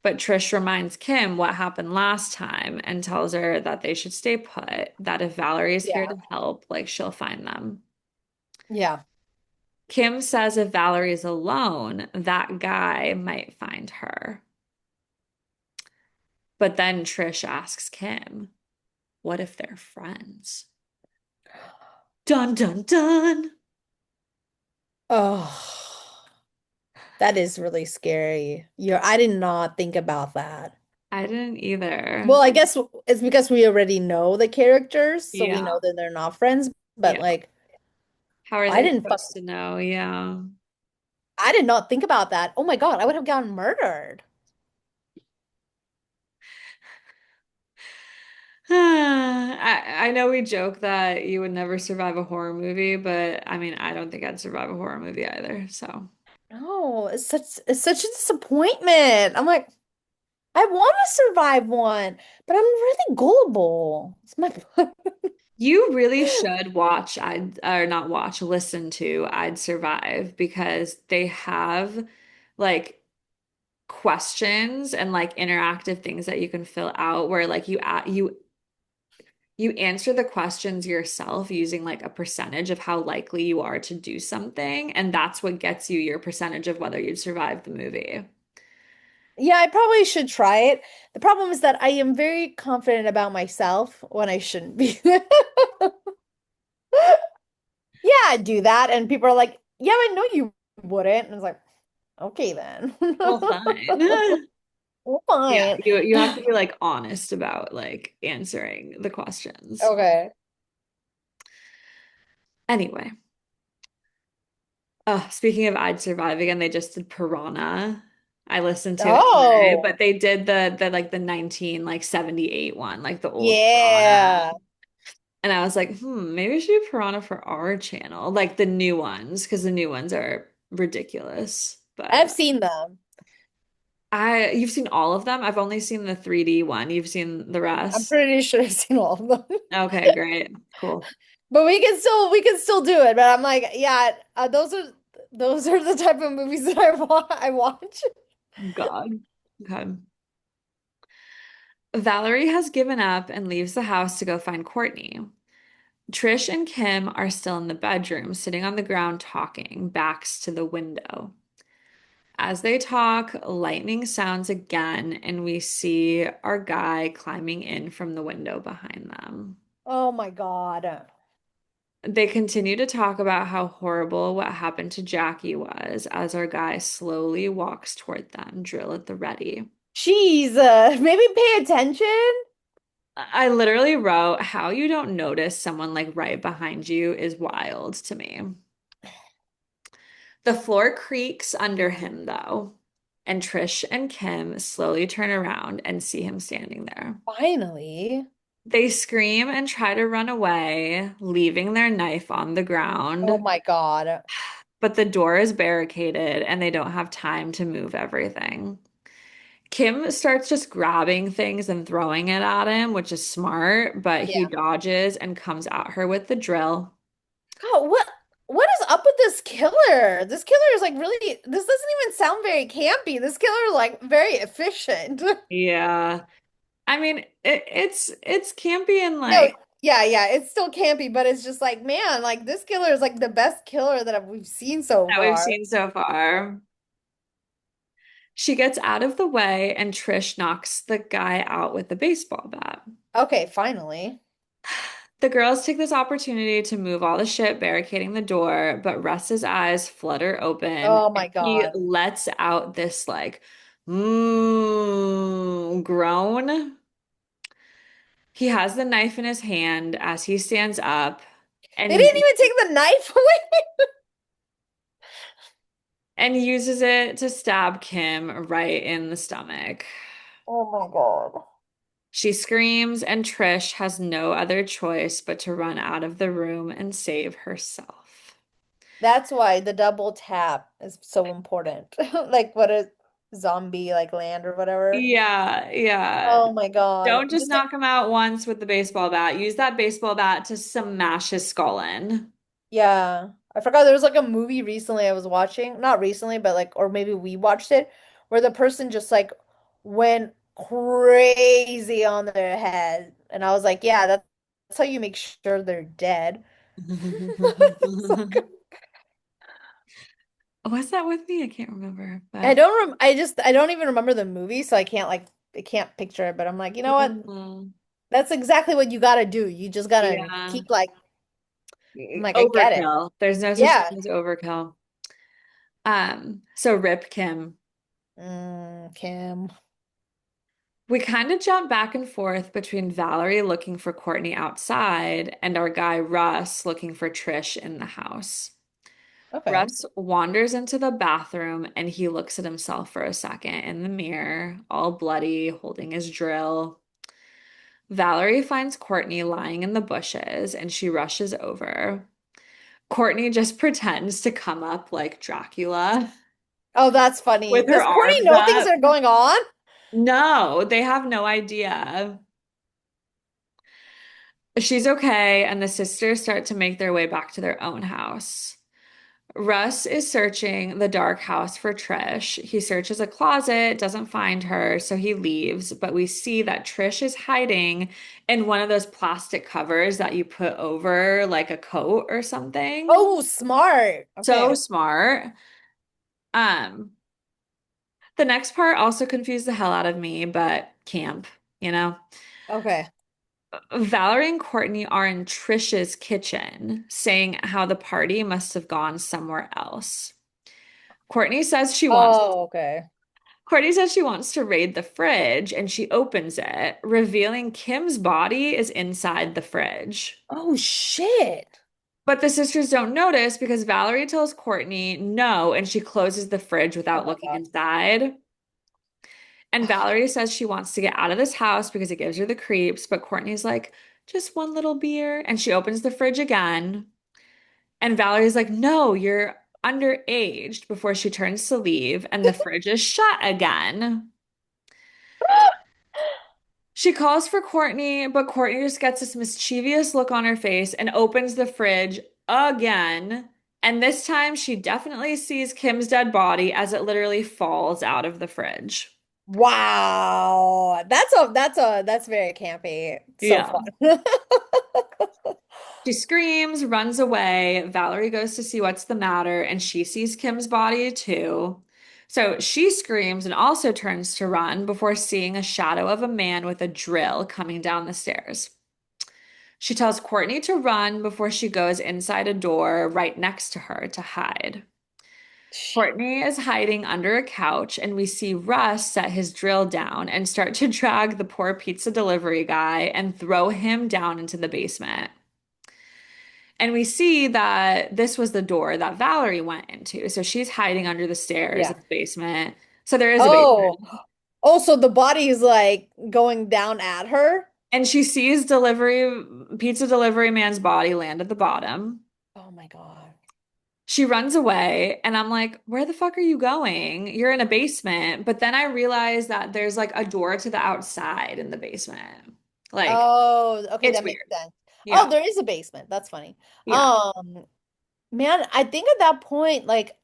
But Trish reminds Kim what happened last time and tells her that they should stay put, that if Valerie is here Yeah. to help, like she'll find them. Yeah. Kim says if Valerie's alone, that guy might find her. But then Trish asks Kim, what if they're friends? Dun dun dun. Oh, that is really scary. I did not think about that. I didn't either. Well, I guess it's because we already know the characters, so we Yeah. know that they're not friends, but Yeah. like How are I they didn't supposed to know? Yeah. I did not think about that. Oh my God, I would have gotten murdered. I know we joke that you would never survive a horror movie, but I mean, I don't think I'd survive a horror movie either. So No, it's such a disappointment. I'm like, I want to survive one, but I'm really gullible. It's my you really should watch or not watch, listen to I'd Survive because they have like questions and like interactive things that you can fill out where like you answer the questions yourself using like a percentage of how likely you are to do something, and that's what gets you your percentage of whether you'd survive the movie. Yeah, I probably should try it. The problem is that I am very confident about myself when I shouldn't be. Yeah, I'd do that. And people are like, yeah, I know you wouldn't. And it's like, okay then. Well, fine. Yeah, Fine. you have to be like honest about like answering the questions. Okay. Anyway, speaking of I'd Survive again, they just did Piranha. I listened to it today, Oh, but they did the like the 19 like 78 one, like the old Piranha. yeah. And I was like, maybe we should do Piranha for our channel, like the new ones, because the new ones are ridiculous. But I've seen them. you've seen all of them? I've only seen the 3D one. You've seen the I'm rest? pretty sure I've seen all of them. Okay, great. Cool. But we can still do it. But I'm like, yeah, those are the type of movies that I watch. God. Okay. Valerie has given up and leaves the house to go find Courtney. Trish and Kim are still in the bedroom, sitting on the ground talking, backs to the window. As they talk, lightning sounds again, and we see our guy climbing in from the window behind them. Oh my God. They continue to talk about how horrible what happened to Jackie was as our guy slowly walks toward them, drill at the ready. Jeez, maybe pay attention. I literally wrote, how you don't notice someone like right behind you is wild to me. The floor creaks under him, though, and Trish and Kim slowly turn around and see him standing there. Finally. They scream and try to run away, leaving their knife on the Oh ground, my God. but the door is barricaded and they don't have time to move everything. Kim starts just grabbing things and throwing it at him, which is smart, but he Yeah. dodges and comes at her with the drill. God, what is up with this killer? This killer is like really, this doesn't even sound very campy. This killer is like very efficient. Yeah. I mean, it's campy and No, like yeah, yeah, it's still campy, but it's just like, man, like this killer is like the best killer that we've seen so that we've far. seen so far. She gets out of the way and Trish knocks the guy out with the baseball bat. Okay, finally. The girls take this opportunity to move all the shit barricading the door, but Russ's eyes flutter open Oh and my he God. lets out this like groan. He has the knife in his hand as he stands up They and didn't even take the knife away. and uses it to stab Kim right in the stomach. Oh my God. She screams, and Trish has no other choice but to run out of the room and save herself. That's why the double tap is so important. Like what a zombie like land or whatever. Yeah, yeah. Oh my God. Don't just knock him out once with the baseball bat. Use that baseball bat to smash his skull in. Yeah. I forgot there was like a movie recently I was watching. Not recently, but like or maybe we watched it where the person just like went crazy on their head. And I was like, yeah, that's how you make sure they're dead. So good. Was that with me? I can't remember, I but don't rem I don't even remember the movie, so I can't picture it, but I'm like, you know what? yeah, That's exactly what you gotta do. You just gotta yeah. keep like I'm like, I get it. Overkill. There's no such Yeah. thing as overkill. So Rip Kim. Kim. We kind of jump back and forth between Valerie looking for Courtney outside and our guy Russ looking for Trish in the house. Okay. Russ wanders into the bathroom and he looks at himself for a second in the mirror, all bloody, holding his drill. Valerie finds Courtney lying in the bushes and she rushes over. Courtney just pretends to come up like Dracula Oh, that's funny. with her Does Courtney arms know things up. are going on? No, they have no idea. She's okay, and the sisters start to make their way back to their own house. Russ is searching the dark house for Trish. He searches a closet, doesn't find her, so he leaves. But we see that Trish is hiding in one of those plastic covers that you put over like a coat or something. Oh, smart. So Okay. smart. Um, the next part also confused the hell out of me, but camp, you know? Okay. Valerie and Courtney are in Trisha's kitchen, saying how the party must have gone somewhere else. Courtney says she wants Oh, okay. Courtney says she wants to raid the fridge and she opens it, revealing Kim's body is inside the fridge. Oh shit. But the sisters don't notice because Valerie tells Courtney no and she closes the fridge Oh without my looking God. inside. And Valerie says she wants to get out of this house because it gives her the creeps, but Courtney's like, Just one little beer. And she opens the fridge again. And Valerie's like, no, you're underaged before she turns to leave. And the fridge is shut again. She calls for Courtney, but Courtney just gets this mischievous look on her face and opens the fridge again. And this time she definitely sees Kim's dead body as it literally falls out of the fridge. Wow. That's very campy. So Yeah. fun. She screams, runs away. Valerie goes to see what's the matter, and she sees Kim's body too. So she screams and also turns to run before seeing a shadow of a man with a drill coming down the stairs. She tells Courtney to run before she goes inside a door right next to her to hide. Shit. Courtney is hiding under a couch, and we see Russ set his drill down and start to drag the poor pizza delivery guy and throw him down into the basement. And we see that this was the door that Valerie went into. So she's hiding under the stairs Yeah. in the basement. So there is a Oh. basement. Oh, so the body is like going down at her? And she sees pizza delivery man's body land at the bottom. Oh my God. She runs away, and I'm like, where the fuck are you going? You're in a basement. But then I realize that there's like a door to the outside in the basement. Like, Oh, okay, it's that makes weird. sense. Oh, Yeah. there is a basement. That's funny. Yeah. Um, Man, I think at that point, like,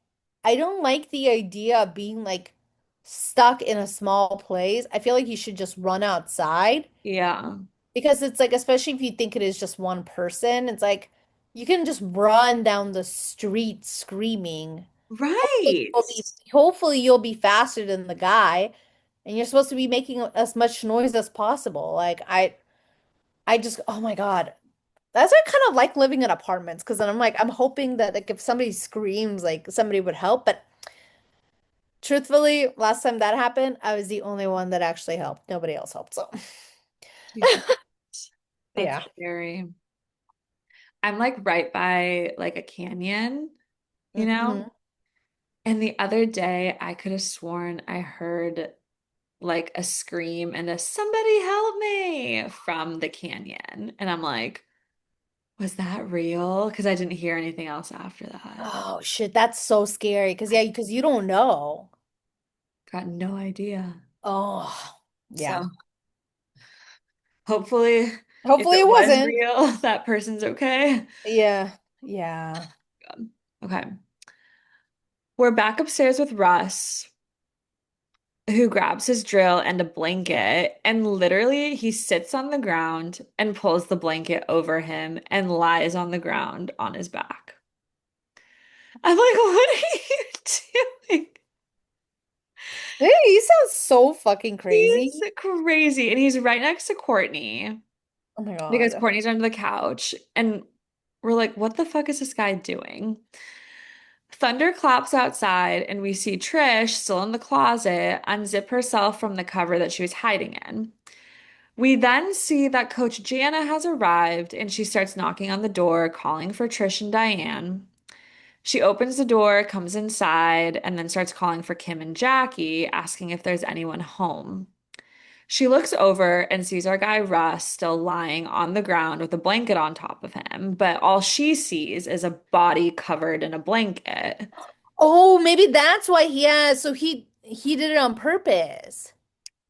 I don't like the idea of being like stuck in a small place. I feel like you should just run outside Yeah. because it's like, especially if you think it is just one person, it's like you can just run down the street screaming. Right. Hopefully you'll be faster than the guy, and you're supposed to be making as much noise as possible. Like I just, oh my God. That's why I kind of like living in apartments because then I'm like, I'm hoping that like if somebody screams, like somebody would help. But truthfully, last time that happened, I was the only one that actually helped. Nobody else helped. So Jesus. That's yeah. scary. I'm like right by like a canyon, you know? Hmm. And the other day I could have sworn I heard like a scream and a somebody help me from the canyon. And I'm like, was that real? Because I didn't hear anything else after that. Oh shit, that's so scary. Because I yeah, because you don't know. got no idea. Oh yeah. So hopefully, if Hopefully it it was wasn't. real, that person's okay. Yeah. Yeah. God. Okay. We're back upstairs with Russ, who grabs his drill and a blanket, and literally he sits on the ground and pulls the blanket over him and lies on the ground on his back. I'm like, what are you doing? Dude, he sounds so fucking He's crazy. crazy. And he's right next to Courtney Oh my because God. Courtney's under the couch. And we're like, what the fuck is this guy doing? Thunder claps outside, and we see Trish still in the closet unzip herself from the cover that she was hiding in. We then see that Coach Jana has arrived and she starts knocking on the door, calling for Trish and Diane. She opens the door, comes inside, and then starts calling for Kim and Jackie, asking if there's anyone home. She looks over and sees our guy Russ still lying on the ground with a blanket on top of him, but all she sees is a body covered in a blanket. Oh, maybe that's why he has. So he did it on purpose.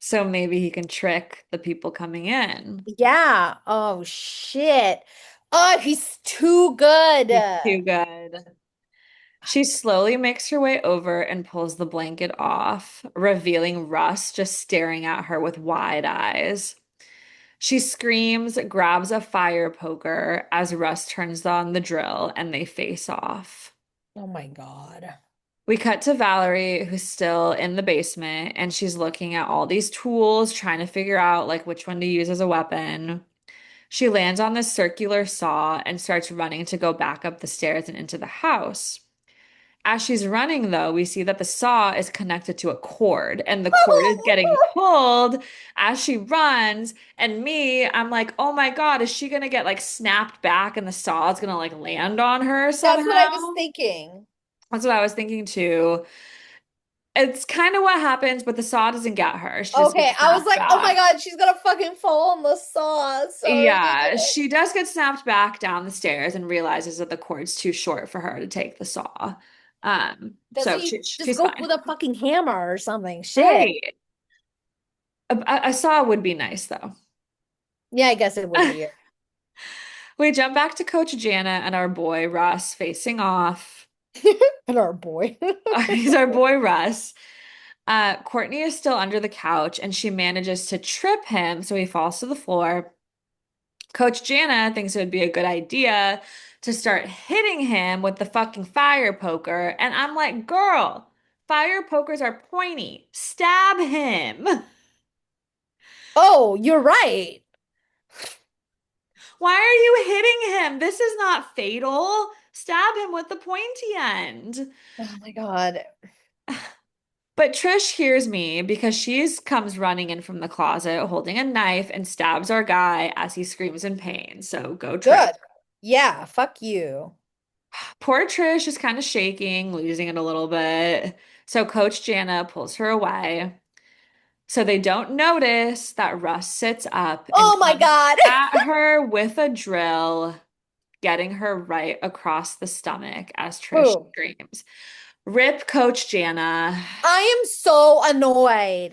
So maybe he can trick the people coming in. Yeah. Oh shit. Oh, he's too good. He's too good. She slowly makes her way over and pulls the blanket off, revealing Russ just staring at her with wide eyes. She screams, grabs a fire poker as Russ turns on the drill and they face off. Oh my God. We cut to Valerie, who's still in the basement, and she's looking at all these tools, trying to figure out like which one to use as a weapon. She lands on this circular saw and starts running to go back up the stairs and into the house. As she's running, though, we see that the saw is connected to a cord, and the cord is getting pulled as she runs. And me, I'm like, oh my God, is she gonna get like snapped back and the saw is gonna like land on her That's what I was somehow? thinking. That's what I was thinking too. It's kind of what happens, but the saw doesn't get her. She just Okay, gets I was snapped like, oh my back. God, she's gonna fucking fall on the saw. Sorry. Yeah, she does get snapped back down the stairs and realizes that the cord's too short for her to take the saw. Does So he just she's go fine. with a fucking hammer or something? Shit. Right. A saw would be nice though. Yeah, I guess it would be. We jump back to Coach Jana and our boy Russ facing off. And our boy. He's our boy Russ. Courtney is still under the couch and she manages to trip him, so he falls to the floor. Coach Jana thinks it would be a good idea to start hitting him with the fucking fire poker. And I'm like, girl, fire pokers are pointy. Stab him. Oh, you're right. Why are you hitting him? This is not fatal. Stab him with the pointy end. Oh my God. But Trish hears me because comes running in from the closet holding a knife and stabs our guy as he screams in pain. So go Trish. Good. Yeah, fuck you. Poor Trish is kind of shaking, losing it a little bit. So Coach Jana pulls her away. So they don't notice that Russ sits up and Oh my comes God. at her with a drill, getting her right across the stomach as Trish Boom. screams. Rip Coach Jana. I am so annoyed.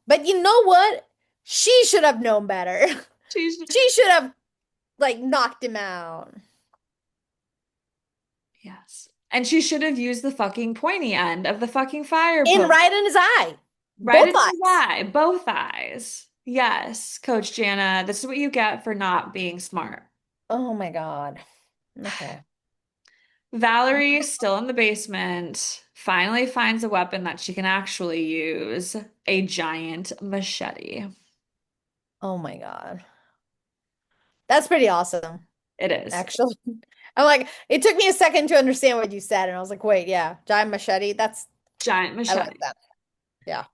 But you know what? She should have known better. She's She should have like knocked him out. yes. And she should have used the fucking pointy end of the fucking fire In poke right in his eye. right Both in his eyes. eye, both eyes. Yes, Coach Jana, this is what you get for not being smart. Oh my God. Okay. Valerie, still in the basement, finally finds a weapon that she can actually use, a giant machete. Oh my God. That's pretty awesome, It is. actually. I'm like, it took me a second to understand what you said, and I was like, wait, yeah, giant machete. Giant I like machete. that. Yeah.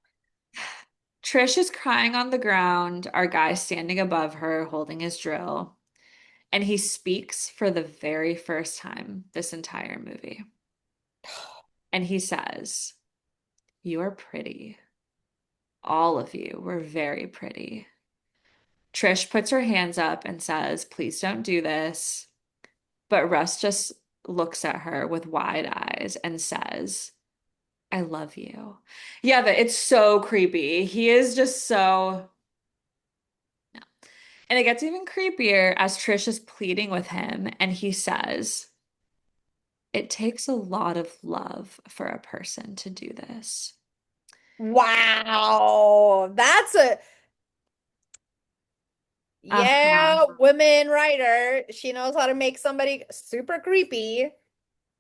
Trish is crying on the ground, our guy standing above her holding his drill, and he speaks for the very first time this entire movie. And he says, "You are pretty. All of you were very pretty." Trish puts her hands up and says, "Please don't do this." But Russ just looks at her with wide eyes and says, "I love you." Yeah, but it's so creepy. He is just so. And it gets even creepier as Trish is pleading with him, and he says, "It takes a lot of love for a person to do this." Wow. That's a, Uh-huh. yeah, women writer. She knows how to make somebody super creepy.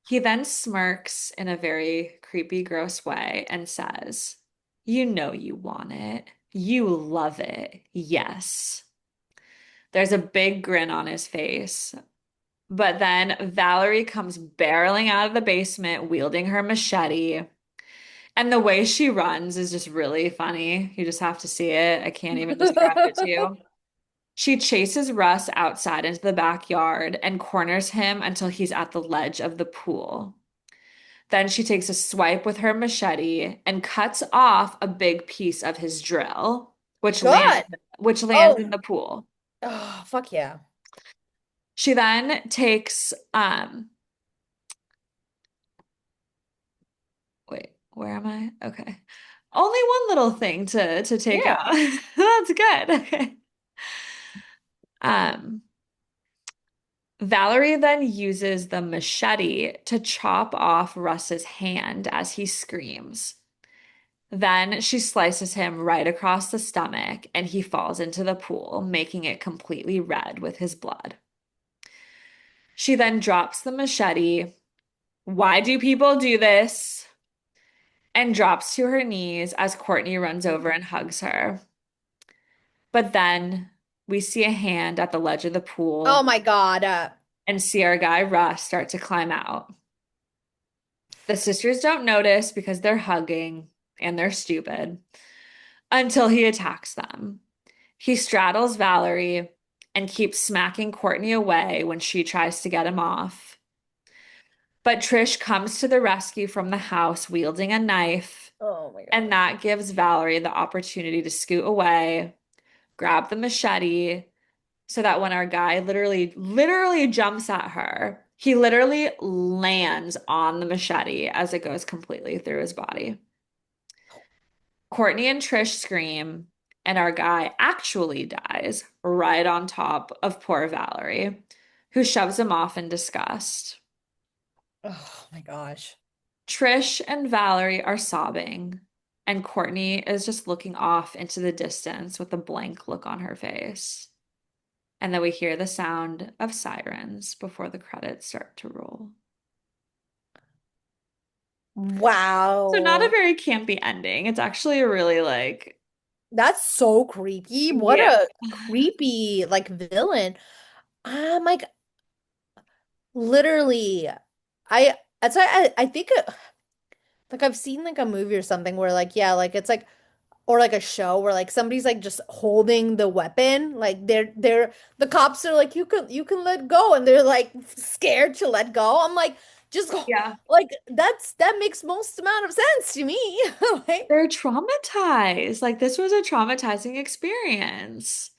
He then smirks in a very creepy, gross way and says, "You know you want it. You love it. Yes." There's a big grin on his face. But then Valerie comes barreling out of the basement, wielding her machete. And the way she runs is just really funny. You just have to see it. I can't even describe it to you. She chases Russ outside into the backyard and corners him until he's at the ledge of the pool. Then she takes a swipe with her machete and cuts off a big piece of his drill, Good. which lands Oh, in the pool. oh, fuck yeah. She then takes wait, where am I? Okay. Only one little thing to take Yeah. out. That's good. Okay. Um, Valerie then uses the machete to chop off Russ's hand as he screams. Then she slices him right across the stomach and he falls into the pool, making it completely red with his blood. She then drops the machete. Why do people do this? And drops to her knees as Courtney runs over and hugs her. But then we see a hand at the ledge of the Oh pool my God. and see our guy Russ start to climb out. The sisters don't notice because they're hugging and they're stupid until he attacks them. He straddles Valerie and keeps smacking Courtney away when she tries to get him off. But Trish comes to the rescue from the house wielding a knife, Oh my and gosh. that gives Valerie the opportunity to scoot away, grab the machete, so that when our guy literally jumps at her, he literally lands on the machete as it goes completely through his body. Courtney and Trish scream, and our guy actually dies right on top of poor Valerie, who shoves him off in disgust. Oh my gosh. Trish and Valerie are sobbing, and Courtney is just looking off into the distance with a blank look on her face. And then we hear the sound of sirens before the credits start to roll. So, not a Wow. very campy ending. It's actually a really like, That's so creepy. What yeah. a creepy like villain. I'm like literally that's why I think like I've seen like a movie or something where like yeah, like it's like or like a show where like somebody's like just holding the weapon, like they're the cops are like you can let go and they're like scared to let go. I'm like just go Yeah. like that makes most amount of sense to me. Like They're traumatized. Like, this was a traumatizing experience.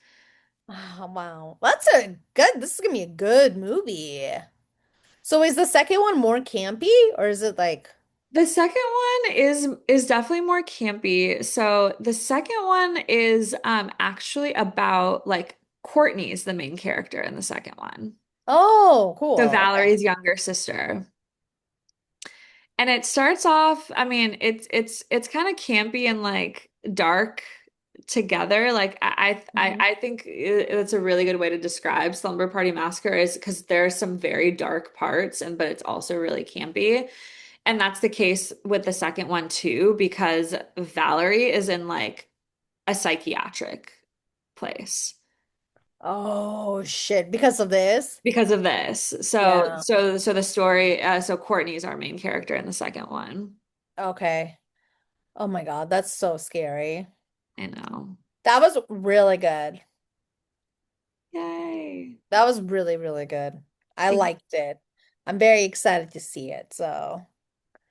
oh, wow. That's a good this is gonna be a good movie. So is the second one more campy or is it like The second one is definitely more campy. So the second one is actually about like Courtney's the main character in the second one. oh So cool okay. Valerie's younger sister. And it starts off, I mean, it's kind of campy and like dark together. Like Mhm. I think it's a really good way to describe Slumber Party Massacre is because there are some very dark parts and but it's also really campy. And that's the case with the second one too, because Valerie is in like a psychiatric place Oh shit because of this because of this. yeah So the story, so Courtney's our main character in the second one. okay. Oh my God, that's so scary. I know. That was really good. Yay. That was really, really good. I Thank, liked it. I'm very excited to see it. So,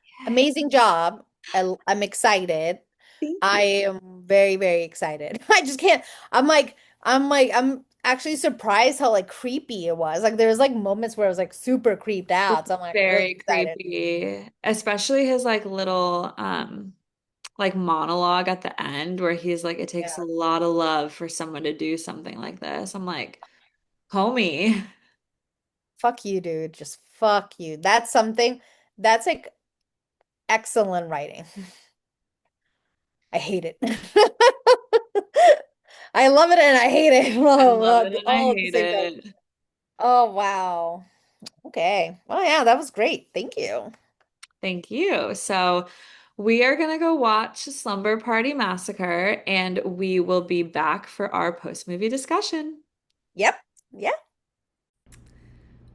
yay. amazing job. I'm excited. Thank I you. am very, very excited. I just can't. I'm actually surprised how like creepy it was. Like there's like moments where I was like super creeped It's out. So I'm like really very excited. creepy, especially his like little like monologue at the end where he's like, it takes Yeah. a lot of love for someone to do something like this. I'm like, homie. Fuck you, dude. Just fuck you. That's something that's like excellent writing. I hate it. I love it and I hate it I love it and I all at the hate same time. it. Oh, wow. Okay. Well, yeah, that was great. Thank you. Thank you. So we are gonna go watch Slumber Party Massacre and we will be back for our post-movie discussion. Yep. Yeah.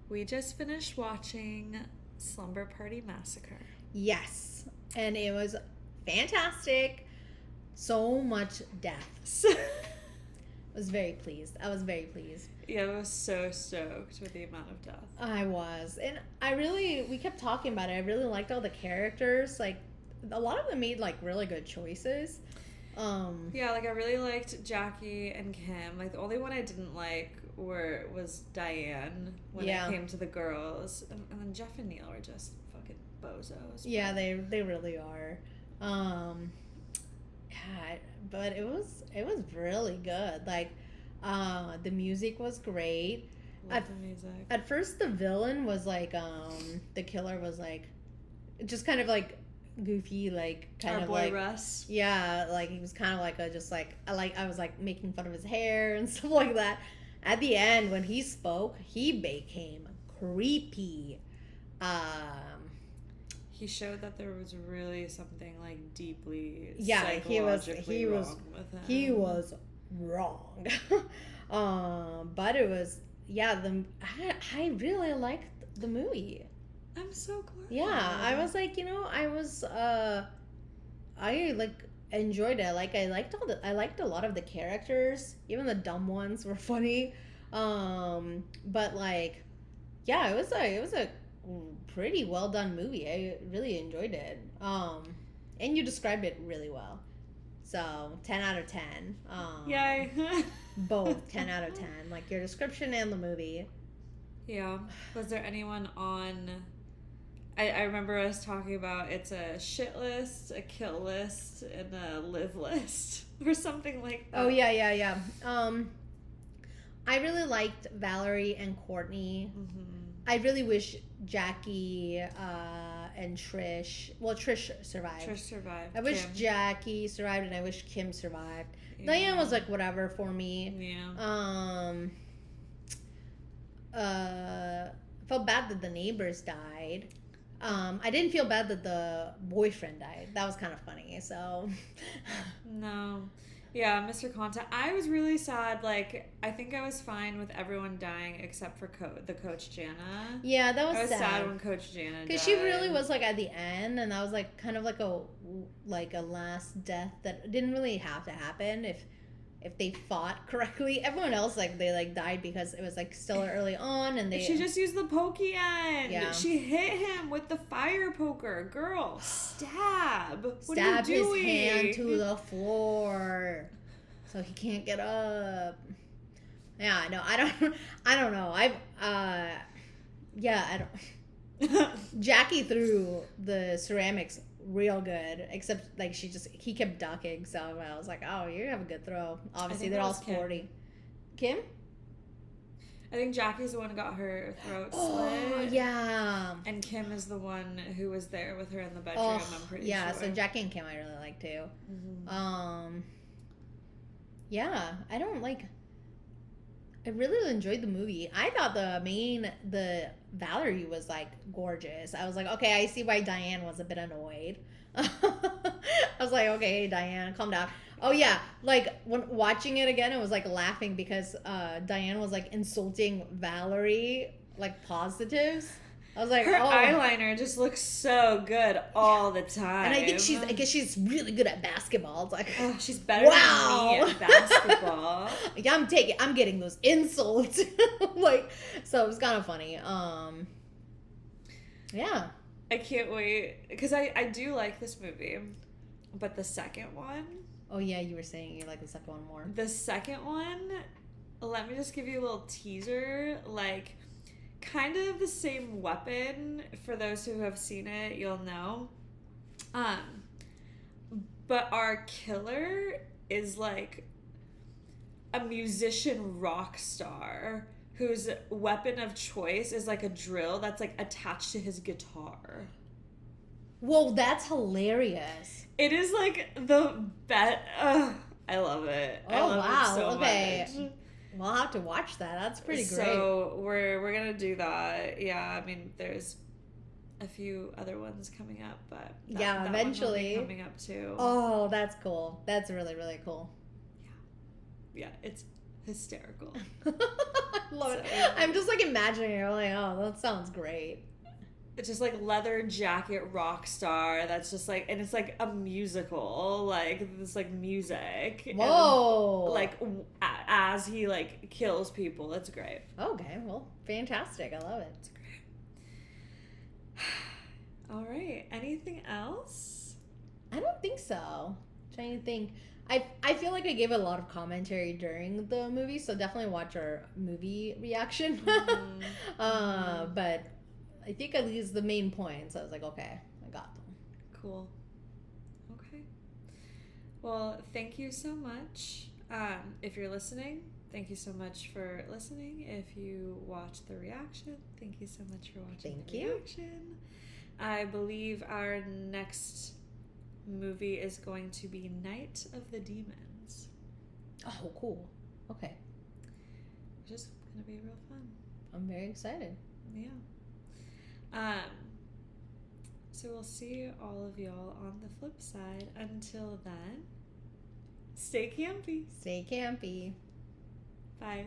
We just finished watching Slumber Party Massacre. Yes. And it was fantastic. So much death. I was very pleased. I was very pleased. Yeah, I was so stoked with the amount of death. I was. And we kept talking about it. I really liked all the characters. Like, a lot of them made, like, really good choices. Um, Yeah, like I really liked Jackie and Kim. Like the only one I didn't like was Diane when it yeah. came to the girls, and then Jeff and Neil were just fucking bozos. Yeah, But they really are. Um, yeah, but it was really good. Like, the music was great. love At the music. at first, the villain was like, the killer was like, just kind of like goofy, like kind Our of boy like, Russ. yeah, like he was kind of like a just like I was like making fun of his hair and stuff like that. At the end, when he spoke, he became creepy. Um, He showed that there was really something like deeply yeah, psychologically wrong with he him. was wrong. But it was yeah, I really liked the movie. I'm so Yeah, I glad. was like, I like enjoyed it. Like I liked a lot of the characters, even the dumb ones were funny. But like yeah, it was a pretty well done movie. I really enjoyed it. And you described it really well. So 10 out of 10. Yay. Both 10 out of 10. Like your description and the movie. Yeah. Was there anyone on? I remember us talking about it's a shit list, a kill list, and a live list, or something like Oh that. yeah, yeah, yeah. I really liked Valerie and Courtney. Mm-hmm. I really wish Jackie and Trish. Well, Trish survived. Trish survived. I wish Kim. Jackie survived, and I wish Kim survived. Yeah. Diane was like whatever for me. Yeah. Felt bad that the neighbors died. I didn't feel bad that the boyfriend died. That was kind of funny. So, No. Yeah, Mr. Content. I was really sad. Like, I think I was fine with everyone dying except for the coach Jana. yeah, that was I was sad sad when Coach Jana died. because she really was like at the end, and that was like kind of like a last death that didn't really have to happen if they fought correctly. Everyone else like they like died because it was like still early on, and they She just used the pokey end. Yeah. She hit him with the fire poker. Girl, stab. What stabbed are you his doing? hand to the floor so he can't get up. Yeah, no, I don't know. Yeah, I don't. Jackie threw the ceramics real good, except like he kept ducking. So I was like, oh, you have a good throw. Obviously, think they're that all was Kim. sporty. Kim? I think Jackie's the one who got her throat Oh, slit. yeah. And Kim is the one who was there with her in the bedroom, Oh, I'm pretty yeah. sure. So Jackie and Kim, I really like too. Mm-hmm. Yeah, I don't like. I really enjoyed the movie. I thought the Valerie was like gorgeous. I was like, okay, I see why Diane was a bit annoyed. I was like, okay, Diane, calm down. Oh yeah, like when watching it again, I was like laughing because Diane was like insulting Valerie like positives. I was like, Her oh. eyeliner just looks so good all the time. And I guess she's really good at basketball. It's like, oh, she's better than me at basketball. Like, I'm getting those insults. Like, so it was kind of funny. Yeah. I can't wait because I do like this movie, but the second one. Oh yeah, you were saying you like the second one more. The second one, let me just give you a little teaser. Like, kind of the same weapon. For those who have seen it, you'll know. But our killer is like a musician rock star whose weapon of choice is like a drill that's like attached to his guitar. Whoa, that's hilarious. It is like the best. I love it. I Oh love wow. it so Okay. much. We'll have to watch that. That's pretty great. So we're gonna do that. Yeah, I mean there's a few other ones coming up, but that eventually one will be coming up too. Oh, that's cool. That's really, really cool. Yeah, it's hysterical. I love it. I'm just like imagining it. I'm like, oh, that sounds great. It's just like leather jacket rock star that's just like, and it's like a musical, like this like music. Whoa. And, like as he like kills people. It's great. Okay, well, fantastic. I love it. It's great. All right. Anything else? I don't think so. Trying to think. I feel like I gave a lot of commentary during the movie, so definitely watch our movie reaction. Mm-hmm. But I think at least the main points, I was like, okay, I got them. Cool. Okay. Well, thank you so much. If you're listening, thank you so much for listening. If you watched the reaction, thank you so much for watching Thank the you. reaction. I believe our next movie is going to be Night of the Demons. Oh, cool. Okay. Which is going to be real fun. I'm very excited. Yeah. So we'll see all of y'all on the flip side. Until then, stay campy. Stay campy. Bye.